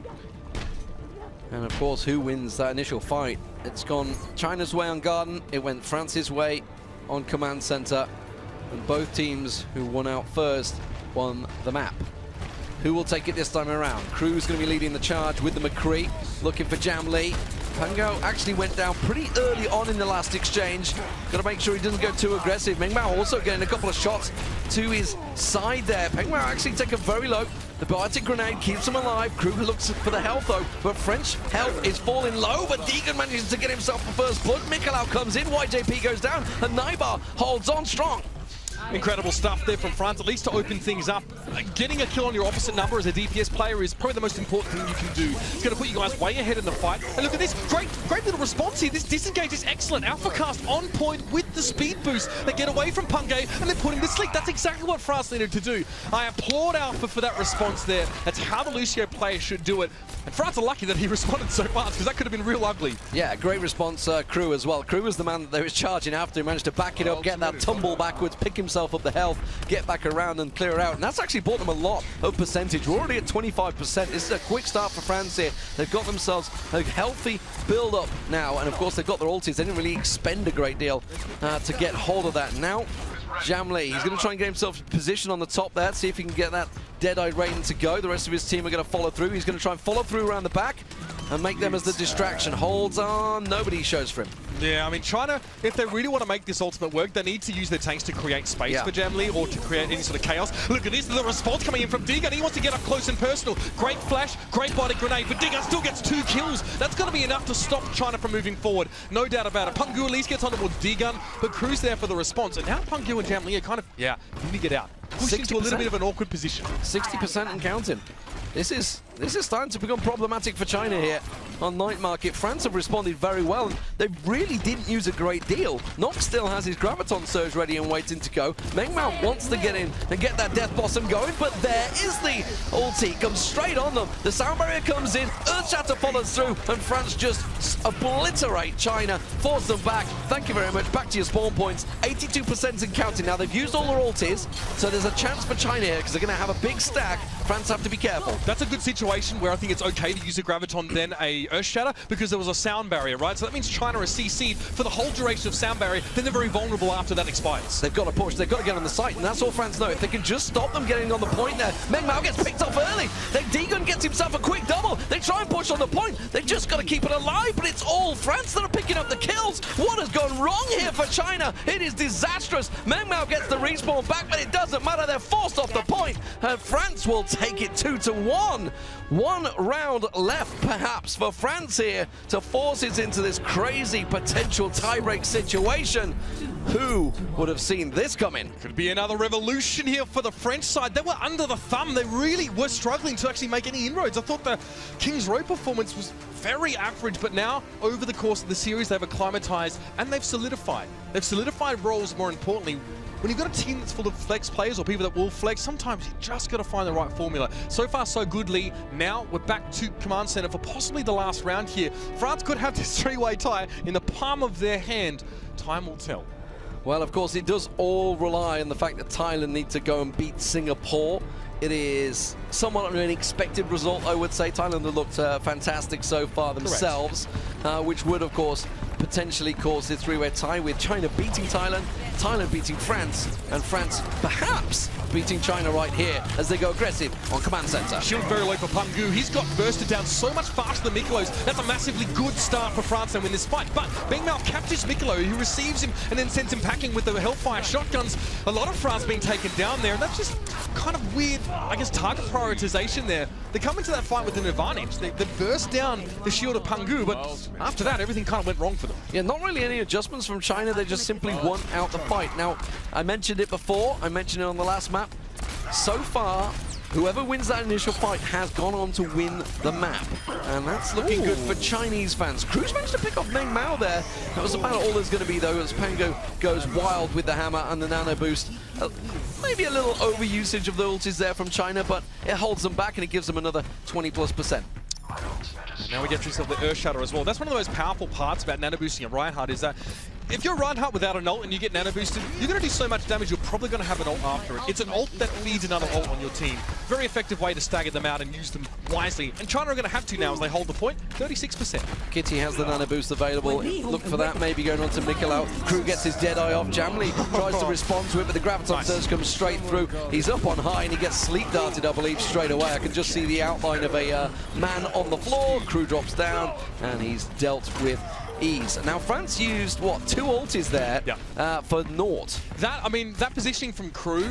And of course, who wins that initial fight? It's gone China's way on Garden. It went France's way on Command Center. And both teams who won out first won the map. Who will take it this time around? Crew's going to be leading the charge with the McCree, looking for Jamli. Pango actually went down pretty early on in the last exchange. Got to make sure he doesn't go too aggressive. Mengmao also getting a couple of shots to his side there. Mengmao actually taken very low. The biotic grenade keeps him alive. Crew looks for the health though, but French health is falling low, but Deegan manages to get himself the first blood. Mikolau comes in, YJP goes down, and Naibar holds on strong. Incredible stuff there from France, at least to open things up. Getting a kill on your opposite number as a DPS player is probably the most important thing you can do. It's going to put you guys way ahead in the fight. And look at this, great little response here. This disengage is excellent. Alpha cast on point with the speed boost. They get away from Pungay and they put him to sleep. That's exactly what France needed to do. I applaud Alpha for that response there. That's how the Lucio player should do it. And France are lucky that he responded so fast, because that could have been real ugly. Yeah, great response, Crew as well. Crew was the man that they was charging after. He managed to back it up, get that tumble backwards, pick himself up the health, get back around and clear it out. And that's actually bought them a lot of percentage. We're already at 25%. This is a quick start for France here. They've got themselves a healthy build-up now. And of course, they've got their ultis. They didn't really expend a great deal to get hold of that. Now, Jamli, he's going to try and get himself in position on the top there, see if he can get that Dead-Eyed Raiden to go. The rest of his team are going to follow through. He's going to try and follow through around the back and make them as the distraction. Holds on. Nobody shows for him. Yeah, I mean, China, if they really want to make this ultimate work, they need to use their tanks to create space for Jamli or to create any sort of chaos. Look at this, the response coming in from Deegan. He wants to get up close and personal. Great flash, great body grenade, but Deegan still gets 2 kills. That's going to be enough to stop China from moving forward. No doubt about it. Pungu at least gets on towards Deegan, but Crew's there for the response. And now Pungu and Jamli are kind of, need to get out. Pushed into a little bit of an awkward position. 60% and counting. This is starting to become problematic for China here on Night Market. France have responded very well, and they really didn't use a great deal. Nox still has his Graviton Surge ready and waiting to go. Mengmao wants to get in and get that Death Blossom going, but there is the ulti. Comes straight on them. The sound barrier comes in, Earthshatter follows through, and France just obliterate China, force them back. Thank you very much. Back to your spawn points. 82% and counting. Now they've used all their ultis, so there's a chance for China here because they're going to have a big stack. France have to be careful. That's a good situation where I think it's okay to use a Graviton then a Earthshatter, because there was a sound barrier, right? So that means China are CC'd for the whole duration of sound barrier, then they're very vulnerable after that expires. They've got to push, they've got to get on the site, and that's all France know. If they can just stop them getting on the point there. Mengmao gets picked off early. Deegan gets himself a quick double. They try and push on the point. They've just got to keep it alive, but it's all France that are picking up the kills. What has gone wrong here for China? It is disastrous. Mengmao gets the respawn back, but it doesn't matter. They're forced off the point, and France will take it 2-1. 1 round left, perhaps, for France here to force it into this crazy potential tiebreak situation. Who would have seen this coming? Could be another revolution here for the French side. They were under the thumb. They really were struggling to actually make any inroads. I thought the King's Row performance was very average, but now, over the course of the series, they've acclimatized and they've solidified. They've solidified roles, more importantly. When you've got a team that's full of flex players or people that will flex, sometimes you just got to find the right formula. So far, so good, Lee. Now we're back to Command Center for possibly the last round here. France could have this 3-way tie in the palm of their hand. Time will tell. Well, of course, it does all rely on the fact that Thailand need to go and beat Singapore. It is somewhat of an expected result, I would say. Thailand have looked fantastic so far themselves, which would, of course, potentially cause this 3-way tie with China beating Thailand, Thailand beating France, and France perhaps beating China right here as they go aggressive on Command Center. Shield very low for Pungu. He's got bursted down so much faster than Mikolo's. That's a massively good start for France to win this fight. But Mengmao captures Mikolo, who receives him and then sends him packing with the Hellfire shotguns. A lot of France being taken down there, and that's just kind of weird, I guess, target prioritization there. They come into that fight with an advantage. They burst down the shield of Pungu, but after that, everything kind of went wrong for them. Yeah, not really any adjustments from China. They just simply won out the fight. Now, I mentioned it before. I mentioned it on the last map. So far, whoever wins that initial fight has gone on to win the map. And that's looking good for Chinese fans. Cruz managed to pick off Mengmao there. That was about all there's going to be, though, as Pango goes wild with the hammer and the nano boost. Maybe a little overusage of the ultis there from China, but it holds them back and it gives them another 20+%. And now we get to yourself the Earthshatter as well. That's one of the most powerful parts about nano boosting at Reinhardt, is that if you're Reinhardt without an ult and you get nano boosted, you're going to do so much damage, you're probably going to have an ult after it. It's an ult that feeds another ult on your team. Very effective way to stagger them out and use them wisely. And China are going to have to now as they hold the point, 36%. Kitty has the nano boost available. Look for that, maybe going on to Mikolau. Crew gets his Deadeye off. Jamli tries to respond to it, but the Graviton Surge comes straight through. He's up on high and he gets sleep darted, I believe, straight away. I can just see the outline of a man on the floor. Crew drops down and he's dealt with ease. Now France used what, 2 ultis there for naught. That positioning from Crew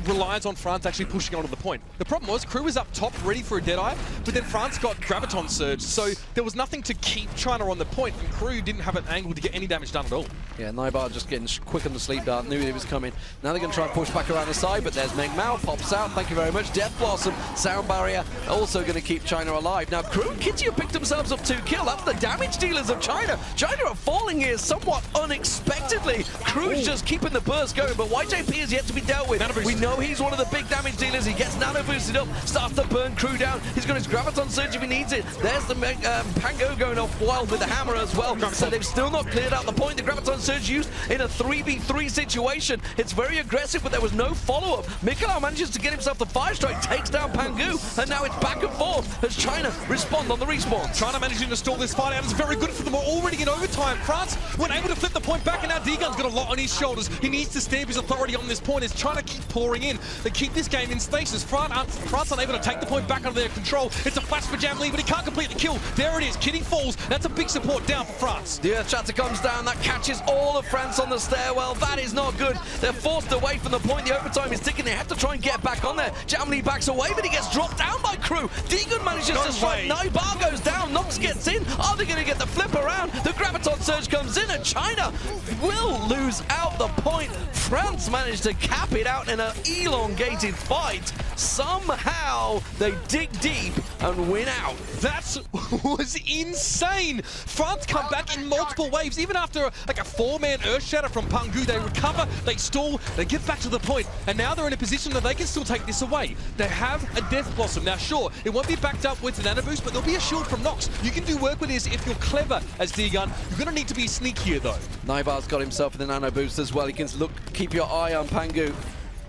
relies on France actually pushing onto the point. The problem was Crew was up top ready for a Deadeye, but then France got Graviton Surge, so there was nothing to keep China on the point, and Crew didn't have an angle to get any damage done at all. Yeah, Naibar just getting quick on the sleep dart, knew it was coming. Now they're going to try and push back around the side, but there's Meng Mao, pops out, thank you very much. Death Blossom, Sound Barrier, also going to keep China alive. Now Crew and Kitty have picked themselves up 2 kills. That's the damage dealers of China. China are falling here somewhat unexpectedly. Crew's just keeping the burst going, but YJP is yet to be dealt with. We know he's one of the big damage dealers. He gets nano boosted up, starts to burn Crew down. He's got his Graviton Surge if he needs it. There's the Pango going off wild with the hammer as well. So they've still not cleared out the point. The Graviton Surge used in a 3v3 situation. It's very aggressive, but there was no follow-up. Mikolau manages to get himself the 5-strike, takes down Pangu, and now it's back and forth as China respond on the respawn. China managing to stall this fight out. It's very good for them. We're already in overtime. France weren't able to flip the point back, and now D-Gun's got a lot on his shoulders. He needs to stamp his authority on this point as China keep pouring in. They keep this game in stasis. France unable to take the point back under their control. It's a flash for Jamli, but he can't complete the kill. There it is. Kitty falls. That's a big support down for France. The Earth Shatter comes down. That catches all of France on the stairwell. That is not good. They're forced away from the point. The overtime is ticking. They have to try and get back on there. Jamli backs away, but he gets dropped down by Crew. D-Gun manages to strike. Naibar goes down. Nox gets in. Are they going to get the flip around? The Graviton Surge comes in, and China will lose out the point. France managed to cap it out in an elongated fight. Somehow they dig deep and win out. That was insane. France come back in multiple waves. Even after like a 4-man Earth Shatter from Pangu, they recover, they stall, they get back to the point, and now they're in a position that they can still take this away. They have a Death Blossom. Now sure, it won't be backed up with the nano boost, but there'll be a shield from Nox. You can do work with this if you're clever as D-Gun. You're going to need to be sneakier though. Naibar's got himself the nano boost as well. He can keep your eye on Pangu.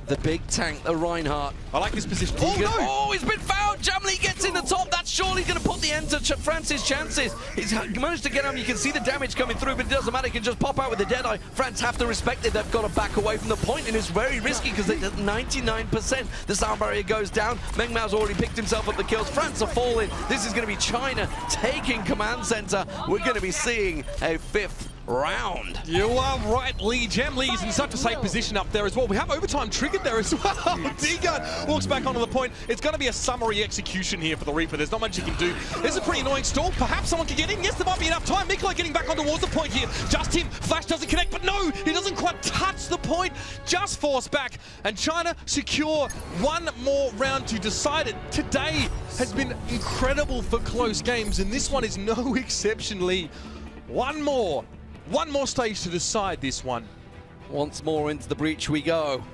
The big tank, the Reinhardt. I like this position. Oh, no! Oh, he's been fouled! Jamli gets in the top. That's surely going to put the end to France's chances. He's managed to get him. You can see the damage coming through, but it doesn't matter. He can just pop out with the Deadeye. France have to respect it. They've got to back away from the point, and it's very risky because they're at 99%. The sound barrier goes down. Meng Mao's already picked himself up the kills. France are falling. This is going to be China taking command center. We're going to be seeing a 5th round. You are right, Lee. Jamli is in such a safe position up there as well. We have overtime triggered there as well. D-Gun walks back onto the point. It's going to be a summary execution here for the Reaper. There's not much you can do. This is a pretty annoying stall. Perhaps someone can get in. Yes, there might be enough time. Mikolau getting back on towards the point here. Just him. Flash doesn't connect, but no, he doesn't quite touch the point. Just force back. And China secure one more round to decide it. Today has been incredible for close games, and this one is no exception, Lee. One more stage to decide this one. Once more into the breach we go.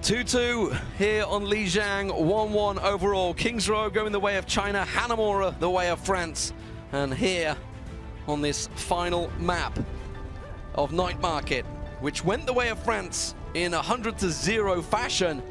2-2 here on Lijiang, 1-1 overall. Kings Row going the way of China, Hanamura the way of France. And here on this final map of Night Market, which went the way of France in 100-0 fashion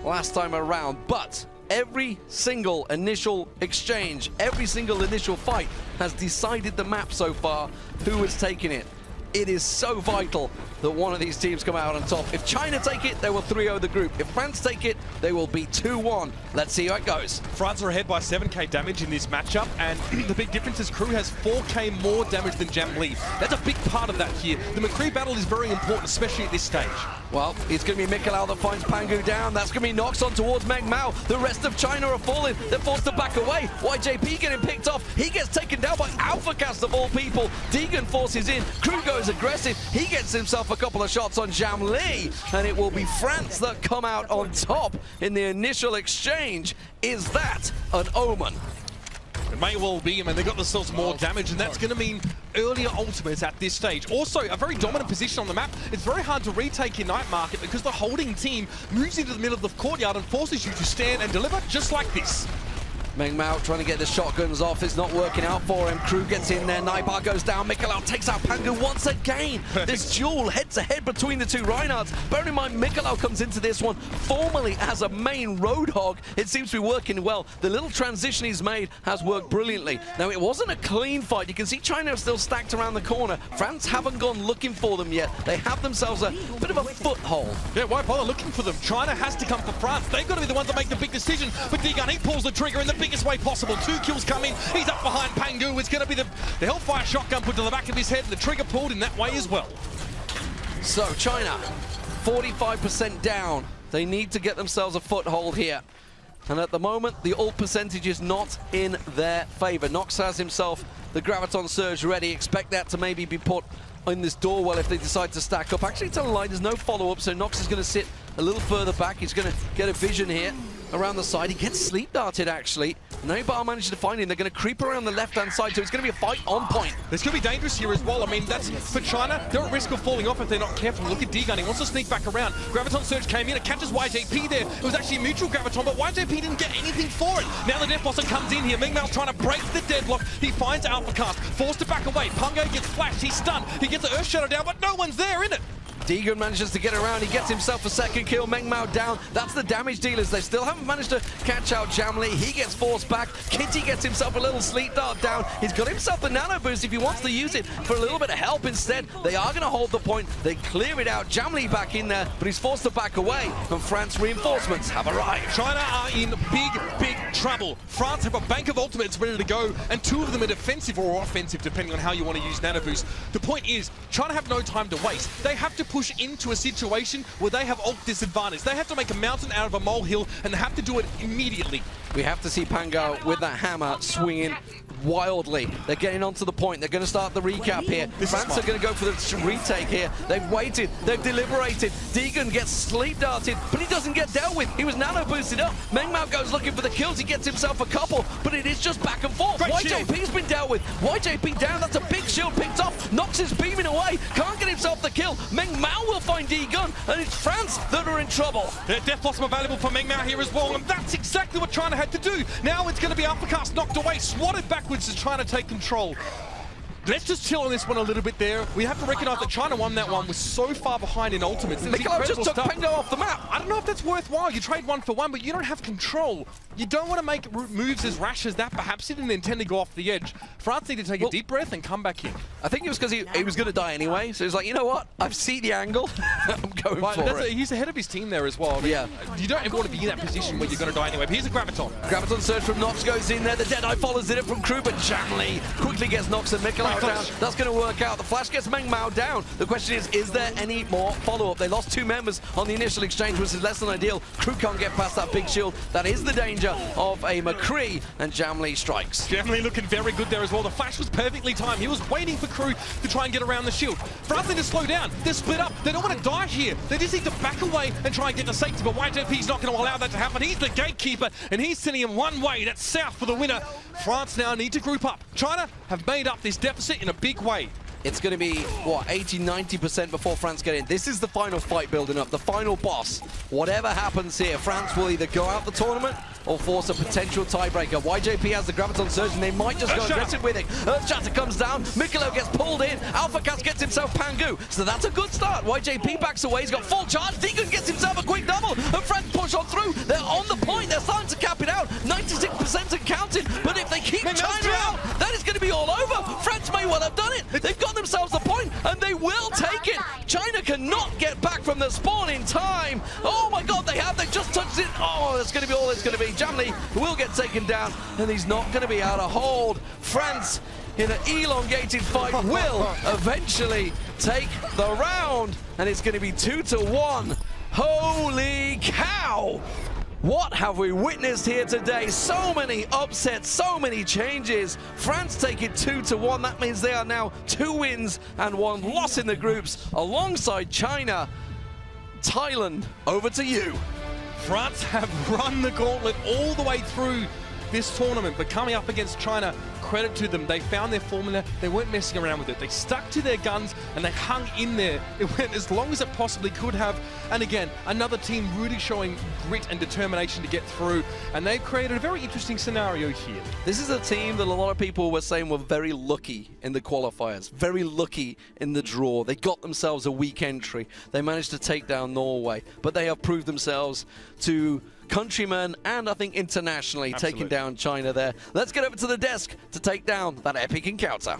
last time around. But every single initial exchange, every single initial fight has decided the map so far, who has taken it. It is so vital that one of these teams come out on top. If China take it, they will 3-0 the group. If France take it, they will be 2-1. Let's see how it goes. France are ahead by 7k damage in this matchup, and the big difference is Crew has 4k more damage than Jamli. That's a big part of that here. The McCree battle is very important, especially at this stage. Well, it's going to be Mikolau that finds Pangu down. That's going to be Nox on towards Meng Mao. The rest of China are falling. They're forced to back away. YJP getting picked off. He gets taken down by AlphaCast of all people. D-Gun forces in. Crew goes aggressive. He gets himself a couple of shots on Jamli, and it will be France that come out on top in the initial exchange. Is that an omen? It may well be, and they got themselves more damage, and that's going to mean earlier ultimates at this stage. Also, a very dominant position on the map. It's very hard to retake in Night Market because the holding team moves into the middle of the courtyard and forces you to stand and deliver just like this. Meng Mao trying to get the shotguns off. It's not working out for him. Crew gets in there. Naibar goes down. Mikolau takes out Pangu once again. This duel head-to-head between the two Reinhardts. Bear in mind, Mikolau comes into this one formerly as a main Roadhog. It seems to be working well. The little transition he's made has worked brilliantly. Now, it wasn't a clean fight. You can see China are still stacked around the corner. France haven't gone looking for them yet. They have themselves a bit of a foothold. Yeah, why bother looking for them? China has to come for France. They've got to be the ones that make the big decision. But Digan, he pulls the trigger in the biggest way possible. 2 kills coming. He's up behind Pangu. It's going to be the Hellfire shotgun put to the back of his head and the trigger pulled in that way as well. So China, 45% down. They need to get themselves a foothold here. And at the moment, the ult percentage is not in their favor. Nox has himself the Graviton Surge ready. Expect that to maybe be put in this door well if they decide to stack up. Actually, it's on the line. There's no follow-up, so Nox is going to sit a little further back. He's going to get a vision here around the side. He gets sleep darted, actually. Naibar managed to find him. They're going to creep around the left-hand side, so it's going to be a fight on point. This could be dangerous here as well. I mean, that's for China. They're at risk of falling off if they're not careful. Look at Digan. He wants to sneak back around. Graviton Surge came in. It catches YJP there. It was actually a mutual Graviton, but YJP didn't get anything for it. Now the Death Blossom comes in here. Meng Mao's trying to break the deadlock. He finds Alpha Cast. Forced to back away. Pungo gets flashed. He's stunned. He gets the Earth Shadow down, but no one's there, in it. Digan manages to get around. He gets himself a second kill. Meng Mao down. That's the damage dealers. They still haven't managed to catch out Jamli. He gets forced back. Kitty gets himself a little sleep dart down. He's got himself the nano boost if he wants to use it for a little bit of help instead. They are going to hold the point. They clear it out. Jamli back in there, but he's forced to back away. And France reinforcements have arrived. China are in big trouble. France have a bank of ultimates ready to go, and 2 of them are defensive or offensive, depending on how you want to use nano boost. The point is, China have no time to waste. They have to push into a situation where they have ult disadvantage. They have to make a mountain out of a molehill, and they have to do it immediately. We have to see Pango with that hammer swinging wildly. They're getting onto the point. They're going to start the recap here. France are going to go for the retake here. They've waited. They've deliberated. Digan gets sleep darted, but he doesn't get dealt with. He was nano boosted up. Meng Mao goes looking for the kills. He gets himself a couple, but it is just back and forth. YJP's been dealt with. YJP down. That's a big shield picked off. Nox is beaming away. Can't get himself the kill. Meng Mao will find Digan, and it's France that are in trouble. Death Blossom available for Meng Mao here as well, and that's exactly what China had to do. Now it's going to be Alpha Cast knocked away, swatted backwards, is trying to take control. Let's just chill on this one a little bit there. We have to recognize that China won that one, was so far behind in ultimates. Mikolau just took Pango off the map. I don't know if that's worthwhile. You trade 1 for 1, but you don't have control. You don't want to make moves as rash as that. Perhaps he didn't intend to go off the edge. France need to take a deep breath and come back in. I think it was because he was going to die anyway, so he's like, you know what? I've seen the angle. I'm going for it. He's ahead of his team there as well. I mean, yeah. You don't ever want to be in that position where you're going to die anyway. But here's a Graviton. Graviton Surge from Nox goes in there. The Deadeye follows it from Crew, but Jamli quickly gets Nox and Mikolau down. That's going to work out. The flash gets Meng Mao down. The question is there any more follow-up? They lost 2 members on the initial exchange, which is less than ideal. Crew can't get past that big shield. That is the danger of a McCree, and Jamli strikes. Jamli looking very good there as well. The flash was perfectly timed. He was waiting for Crew to try and get around the shield. France need to slow down. They're split up. They don't want to die here. They just need to back away and try and get to safety, but YJP's not going to allow that to happen. He's the gatekeeper, and he's sending him one way. That's south for the winner. France now need to group up. China have made up this deficit in a big way. It's going to be, what, 80-90% before France get in. This is the final fight building up, the final boss. Whatever happens here, France will either go out the tournament or force a potential tiebreaker. YJP has the Graviton Surge, and they might just go aggressive with it. Earthshatter comes down, Mikolau gets pulled in, Alpha Cast gets himself Pangu. So that's a good start. YJP backs away, he's got full charge, Digan gets himself a quick double, and France push on through. They're on the point, they're starting to cap it out. 96% and counting, but if they keep China out, that is going to be all over. France may well have done it. They've got themselves the point, and they will take it. China cannot get back from the spawn in time. Oh my god, they have. They just touched it. Oh, that's going to be all it's going to be. Jamli will get taken down, and he's not going to be able to hold. France, in an elongated fight, will eventually take the round, and it's going to be 2-1. Holy cow! What have we witnessed here today? So many upsets, so many changes. France take it 2-1. That means they are now 2 wins and 1 loss in the groups alongside China. Thailand, over to you. France have run the gauntlet all the way through this tournament, but coming up against China credit to them. They found their formula. They weren't messing around with it. They stuck to their guns and they hung in there. It went as long as it possibly could have. And again, another team really showing grit and determination to get through. And they've created a very interesting scenario here. This is a team that a lot of people were saying were very lucky in the qualifiers, very lucky in the draw. They got themselves a weak entry. They managed to take down Norway, but they have proved themselves to countrymen and I think internationally, taking down China there. Let's get over to the desk to take down that epic encounter.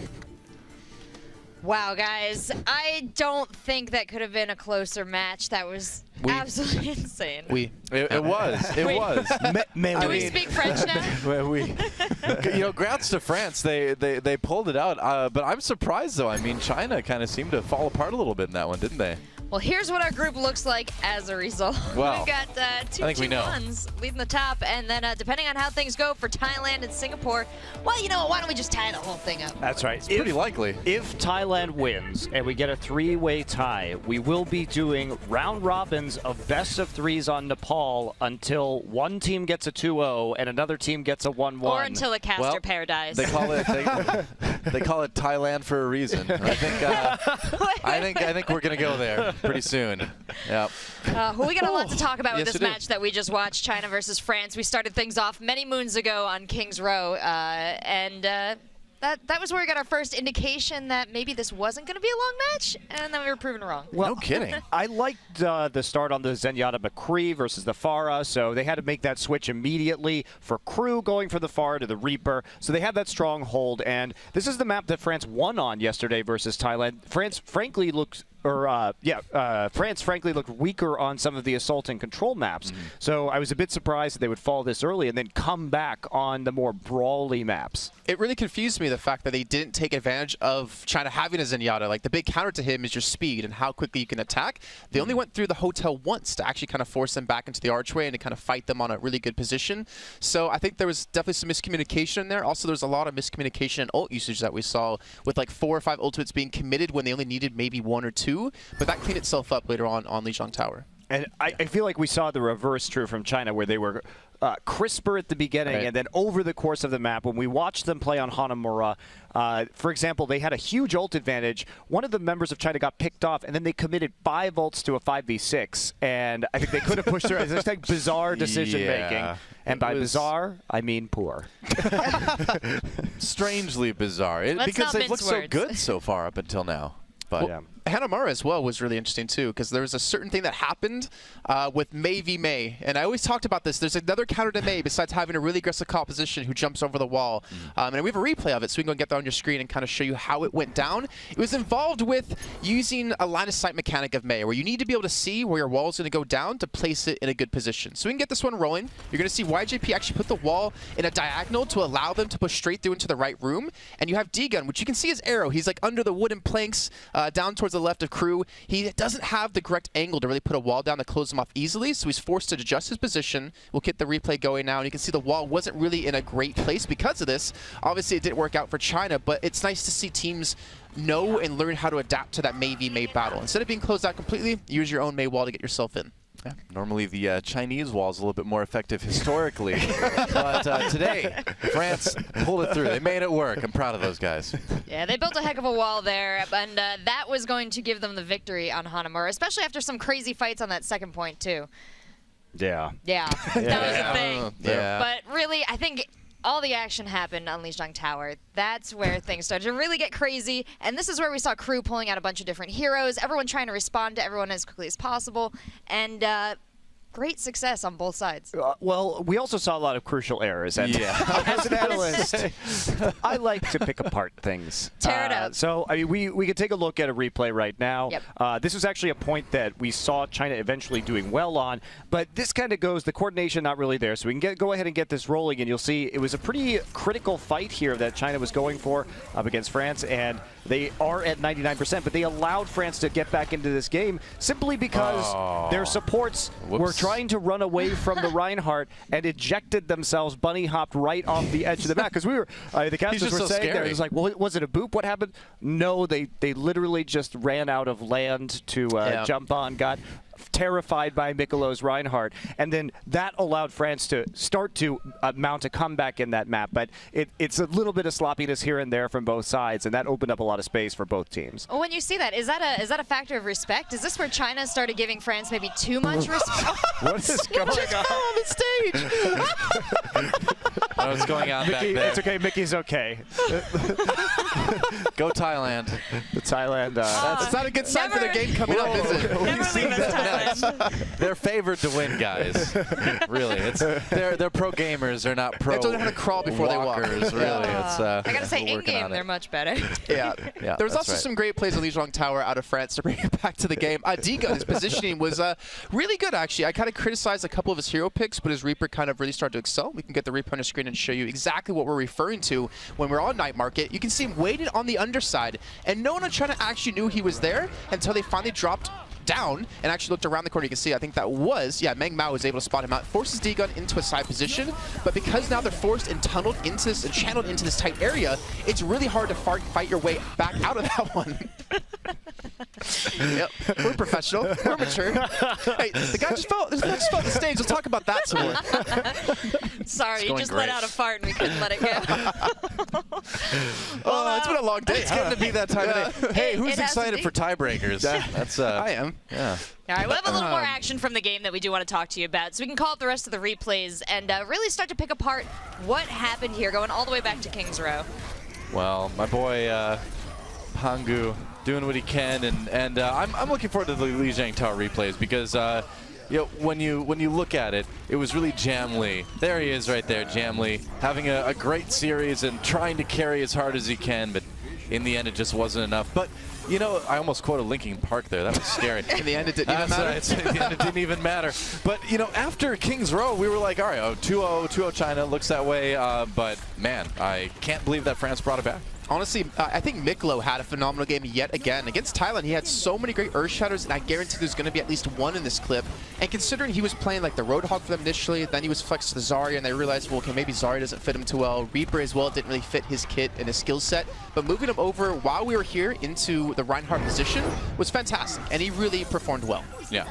Wow, guys, I don't think that could have been a closer match. That was absolutely insane. It was. Do we speak French now? You know, grats to France. They pulled it out. But I'm surprised, though. I mean, China kind of seemed to fall apart a little bit in that one, didn't they? Well, here's what our group looks like as a result. Well, We've got two 2-1s leading the top, and then depending on how things go for Thailand and Singapore, well, you know what, why don't we just tie the whole thing up? That's right. It's pretty likely. If Thailand wins and we get a 3-way tie, we will be doing round robins of best of 3s on Nepal until one team gets a 2-0 and another team gets a 1-1. Or until the caster pair dies. They call it they call it Thailand for a reason. I think we're gonna go there pretty soon. Yep. Well, we got a lot to talk about with this match that we just watched, China versus France. We started things off many moons ago on King's Row, and that was where we got our first indication that maybe this wasn't going to be a long match, and then we were proven wrong. Well, no kidding. I liked the start on the Zenyatta McCree versus the Pharah, so they had to make that switch immediately for Crew going for the Pharah to the Reaper. So they had that strong hold, and this is the map that France won on yesterday versus Thailand. France frankly looked France frankly looked weaker on some of the assault and control maps. So I was a bit surprised that they would fall this early and then come back on the more brawly maps. It really confused me, the fact that they didn't take advantage of China having a Zenyatta. Like, the big counter to him is your speed and how quickly you can attack. They only went through the hotel once to actually kind of force them back into the archway and to kind of fight them on a really good position. So I think there was definitely some miscommunication in there. Also, there was a lot of miscommunication and ult usage that we saw, with like 4 or 5 ultimates being committed when they only needed maybe 1 or 2. But that cleaned itself up later on Lijiang Tower. And I feel like we saw the reverse true from China, where they were crisper at the beginning, and then over the course of the map, when we watched them play on Hanamura, for example, they had a huge ult advantage. One of the members of China got picked off, and then they committed 5 ults to a 5v6, and I think they could have pushed through. It's like bizarre decision-making. And by bizarre, I mean poor. Strangely bizarre. Because they've looked so good so far up until now. But Hanamura as well was really interesting too, because there was a certain thing that happened with Mei v Mei, and I always talked about this. There's another counter to Mei besides having a really aggressive composition who jumps over the wall, and we have a replay of it, so we can go get that on your screen and kind of show you how it went down. It was involved with using a line of sight mechanic of Mei, where you need to be able to see where your wall is going to go down to place it in a good position. So we can get this one rolling. You're going to see YJP actually put the wall in a diagonal to allow them to push straight through into the right room, and you have D-Gun, which you can see his arrow. He's like under the wooden planks down towards the left of Crew. He doesn't have the correct angle to really put a wall down to close him off easily, so he's forced to adjust his position. We'll get the replay going now, and you can see the wall wasn't really in a great place because of this. Obviously, it didn't work out for China, but it's nice to see teams know and learn how to adapt to that Mei v Mei battle. Instead of being closed out completely, use your own Mei wall to get yourself in. Yeah, normally the Chinese wall is a little bit more effective historically, but today France pulled it through. They made it work. I'm proud of those guys. Yeah, they built a heck of a wall there, and that was going to give them the victory on Hanamura, especially after some crazy fights on that second point too. Yeah. Yeah, that was the thing. Yeah. But really, I think all the action happened on Lijiang Tower. That's where things started to really get crazy, and this is where we saw Crew pulling out a bunch of different heroes, everyone trying to respond to everyone as quickly as possible, and great success on both sides. Well, we also saw a lot of crucial errors. And as an analyst, I like to pick apart things. Tear it up. So, I mean, we could take a look at a replay right now. Yep. This was actually a point that we saw China eventually doing well on, but this kind of goes, the coordination not really there. So we can go ahead and get this rolling, and you'll see it was a pretty critical fight here that China was going for up against France, and they are at 99%, but they allowed France to get back into this game simply because their supports were trying to run away from the Reinhardt and ejected themselves, bunny hopped right off the edge of the map. Because we were, the casters were saying there, it was like, well, was it a boop? What happened? No, they literally just ran out of land to jump on. Got terrified by Mikolo's Reinhardt, and then that allowed France to start to mount a comeback in that map. But it's a little bit of sloppiness here and there from both sides, and that opened up a lot of space for both teams. Well, when you see that, is that a factor of respect? Is this where China started giving France maybe too much respect? What is going on the stage? What's going on back Mickey, there? it's okay. Mickey's okay. Go Thailand. The Thailand. That's not a good sign for the game coming up, is it? Never leave us, Thailand. They're favored to win, guys. Really, they're pro gamers. They're not pro. They have to learn how to crawl before they walk. walkers, really, I gotta say, we're working in-game, on it. they're much better. Yeah. Yeah, There was that's also right. some great plays on Lijiang Tower out of France to bring it back to the game. Diga, his positioning was really good, actually. I kind of criticized a couple of his hero picks, but his Reaper kind of really started to excel. We can get the Reaper on the screen and show you exactly what we're referring to when we're on Night Market. You can see him weighted on the underside, and no one on China actually knew he was there until they finally dropped down and actually looked around the corner. You can see, I think that was, Meng Mao was able to spot him out, forces D-Gun into a side position, but because now they're forced and tunneled into this and channeled into this tight area, it's really hard to fight your way back out of that one. Yep, we're professional, we're mature. Hey, the guy just fell off the stage. Let's talk about that some more. Sorry, you going just great. let out a fart and we couldn't let it go. Oh, it's been a long day. It's getting to be that time of day. Hey, who's it has to excited be. for tiebreakers? That's I am. Yeah. All right, we have a little more action from the game that we do want to talk to you about, so we can call up the rest of the replays and really start to pick apart what happened here, going all the way back to King's Row. Well, my boy Pangu doing what he can, and I'm looking forward to the Lijiang Tower replays because you know, when you look at it, it was really Jamli. There he is right there, Jamli, having a great series and trying to carry as hard as he can, but in the end it just wasn't enough. But you know, I almost quoted Linkin Park there. That was scary. In the end, it didn't even matter. Right. In the end, it didn't even matter. But, you know, after King's Row, we were like, all right, 2-0 China. Looks that way. But, man, I can't believe that France brought it back. Honestly, I think Miklo had a phenomenal game yet again. Against Thailand, he had so many great Earth Shatters, and I guarantee there's going to be at least one in this clip. And considering he was playing like the Roadhog for them initially, then he was flexed to the Zarya, and they realized, well, okay, maybe Zarya doesn't fit him too well. Reaper as well didn't really fit his kit and his skill set. But moving him over while we were here into the Reinhardt position was fantastic, and he really performed well. Yeah.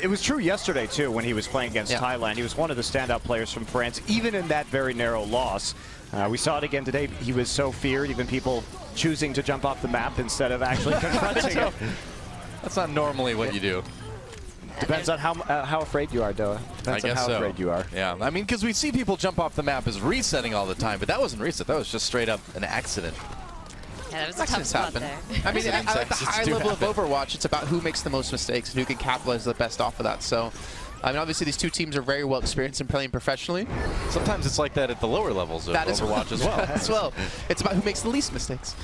It was true yesterday, too, when he was playing against Thailand. He was one of the standout players from France, even in that very narrow loss. We saw it again today. He was so feared, even people choosing to jump off the map instead of actually confronting him. That's not normally what you do. Depends on how afraid you are, Doa. Depends I guess on how so. afraid you are. Yeah, I mean, because we see people jump off the map as resetting all the time, but that wasn't reset. That was just straight up an accident. Yeah, that was a tough Accidents spot happen. there. I mean, at the Accidents high do level happen. of Overwatch, it's about who makes the most mistakes and who can capitalize the best off of that. So, I mean, obviously these two teams are very well experienced in playing professionally. Sometimes it's like that at the lower levels of That is Overwatch as well. as well. It's about who makes the least mistakes.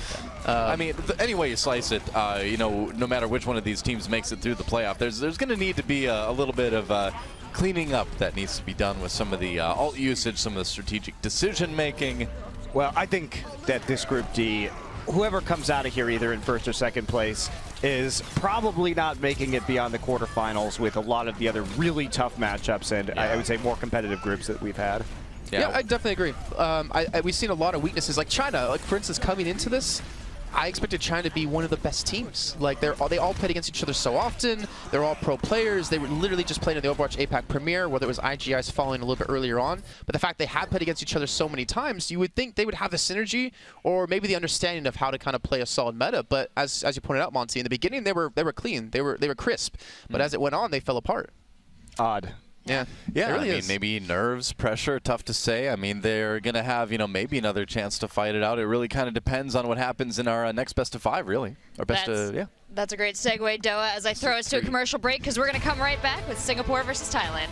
I mean, any way you slice it, you know, no matter which one of these teams makes it through the playoff, there's going to need to be a little bit of cleaning up that needs to be done with some of the alt usage, some of the strategic decision making. Well, I think that this Group D, whoever comes out of here either in first or second place, is probably not making it beyond the quarterfinals with a lot of the other really tough matchups and I would say more competitive groups that we've had. Yeah, I definitely agree. We've seen a lot of weaknesses, like China. Like for instance, coming into this, I expected China to be one of the best teams. Like they all played against each other so often. They're all pro players. They were literally just playing in the Overwatch APAC Premier, whether it was IGI's following a little bit earlier on. But the fact they had played against each other so many times, you would think they would have the synergy or maybe the understanding of how to kind of play a solid meta. But as you pointed out, Monty, in the beginning they were clean. They were crisp. But as it went on, they fell apart. Odd. Yeah, Yeah, it really I mean, is. maybe nerves, pressure, tough to say. I mean, they're going to have, you know, maybe another chance to fight it out. It really kind of depends on what happens in our next best of 5, really. Or best of, yeah. That's a great segue, Doa, as I throw us to a commercial break, because we're going to come right back with Singapore versus Thailand.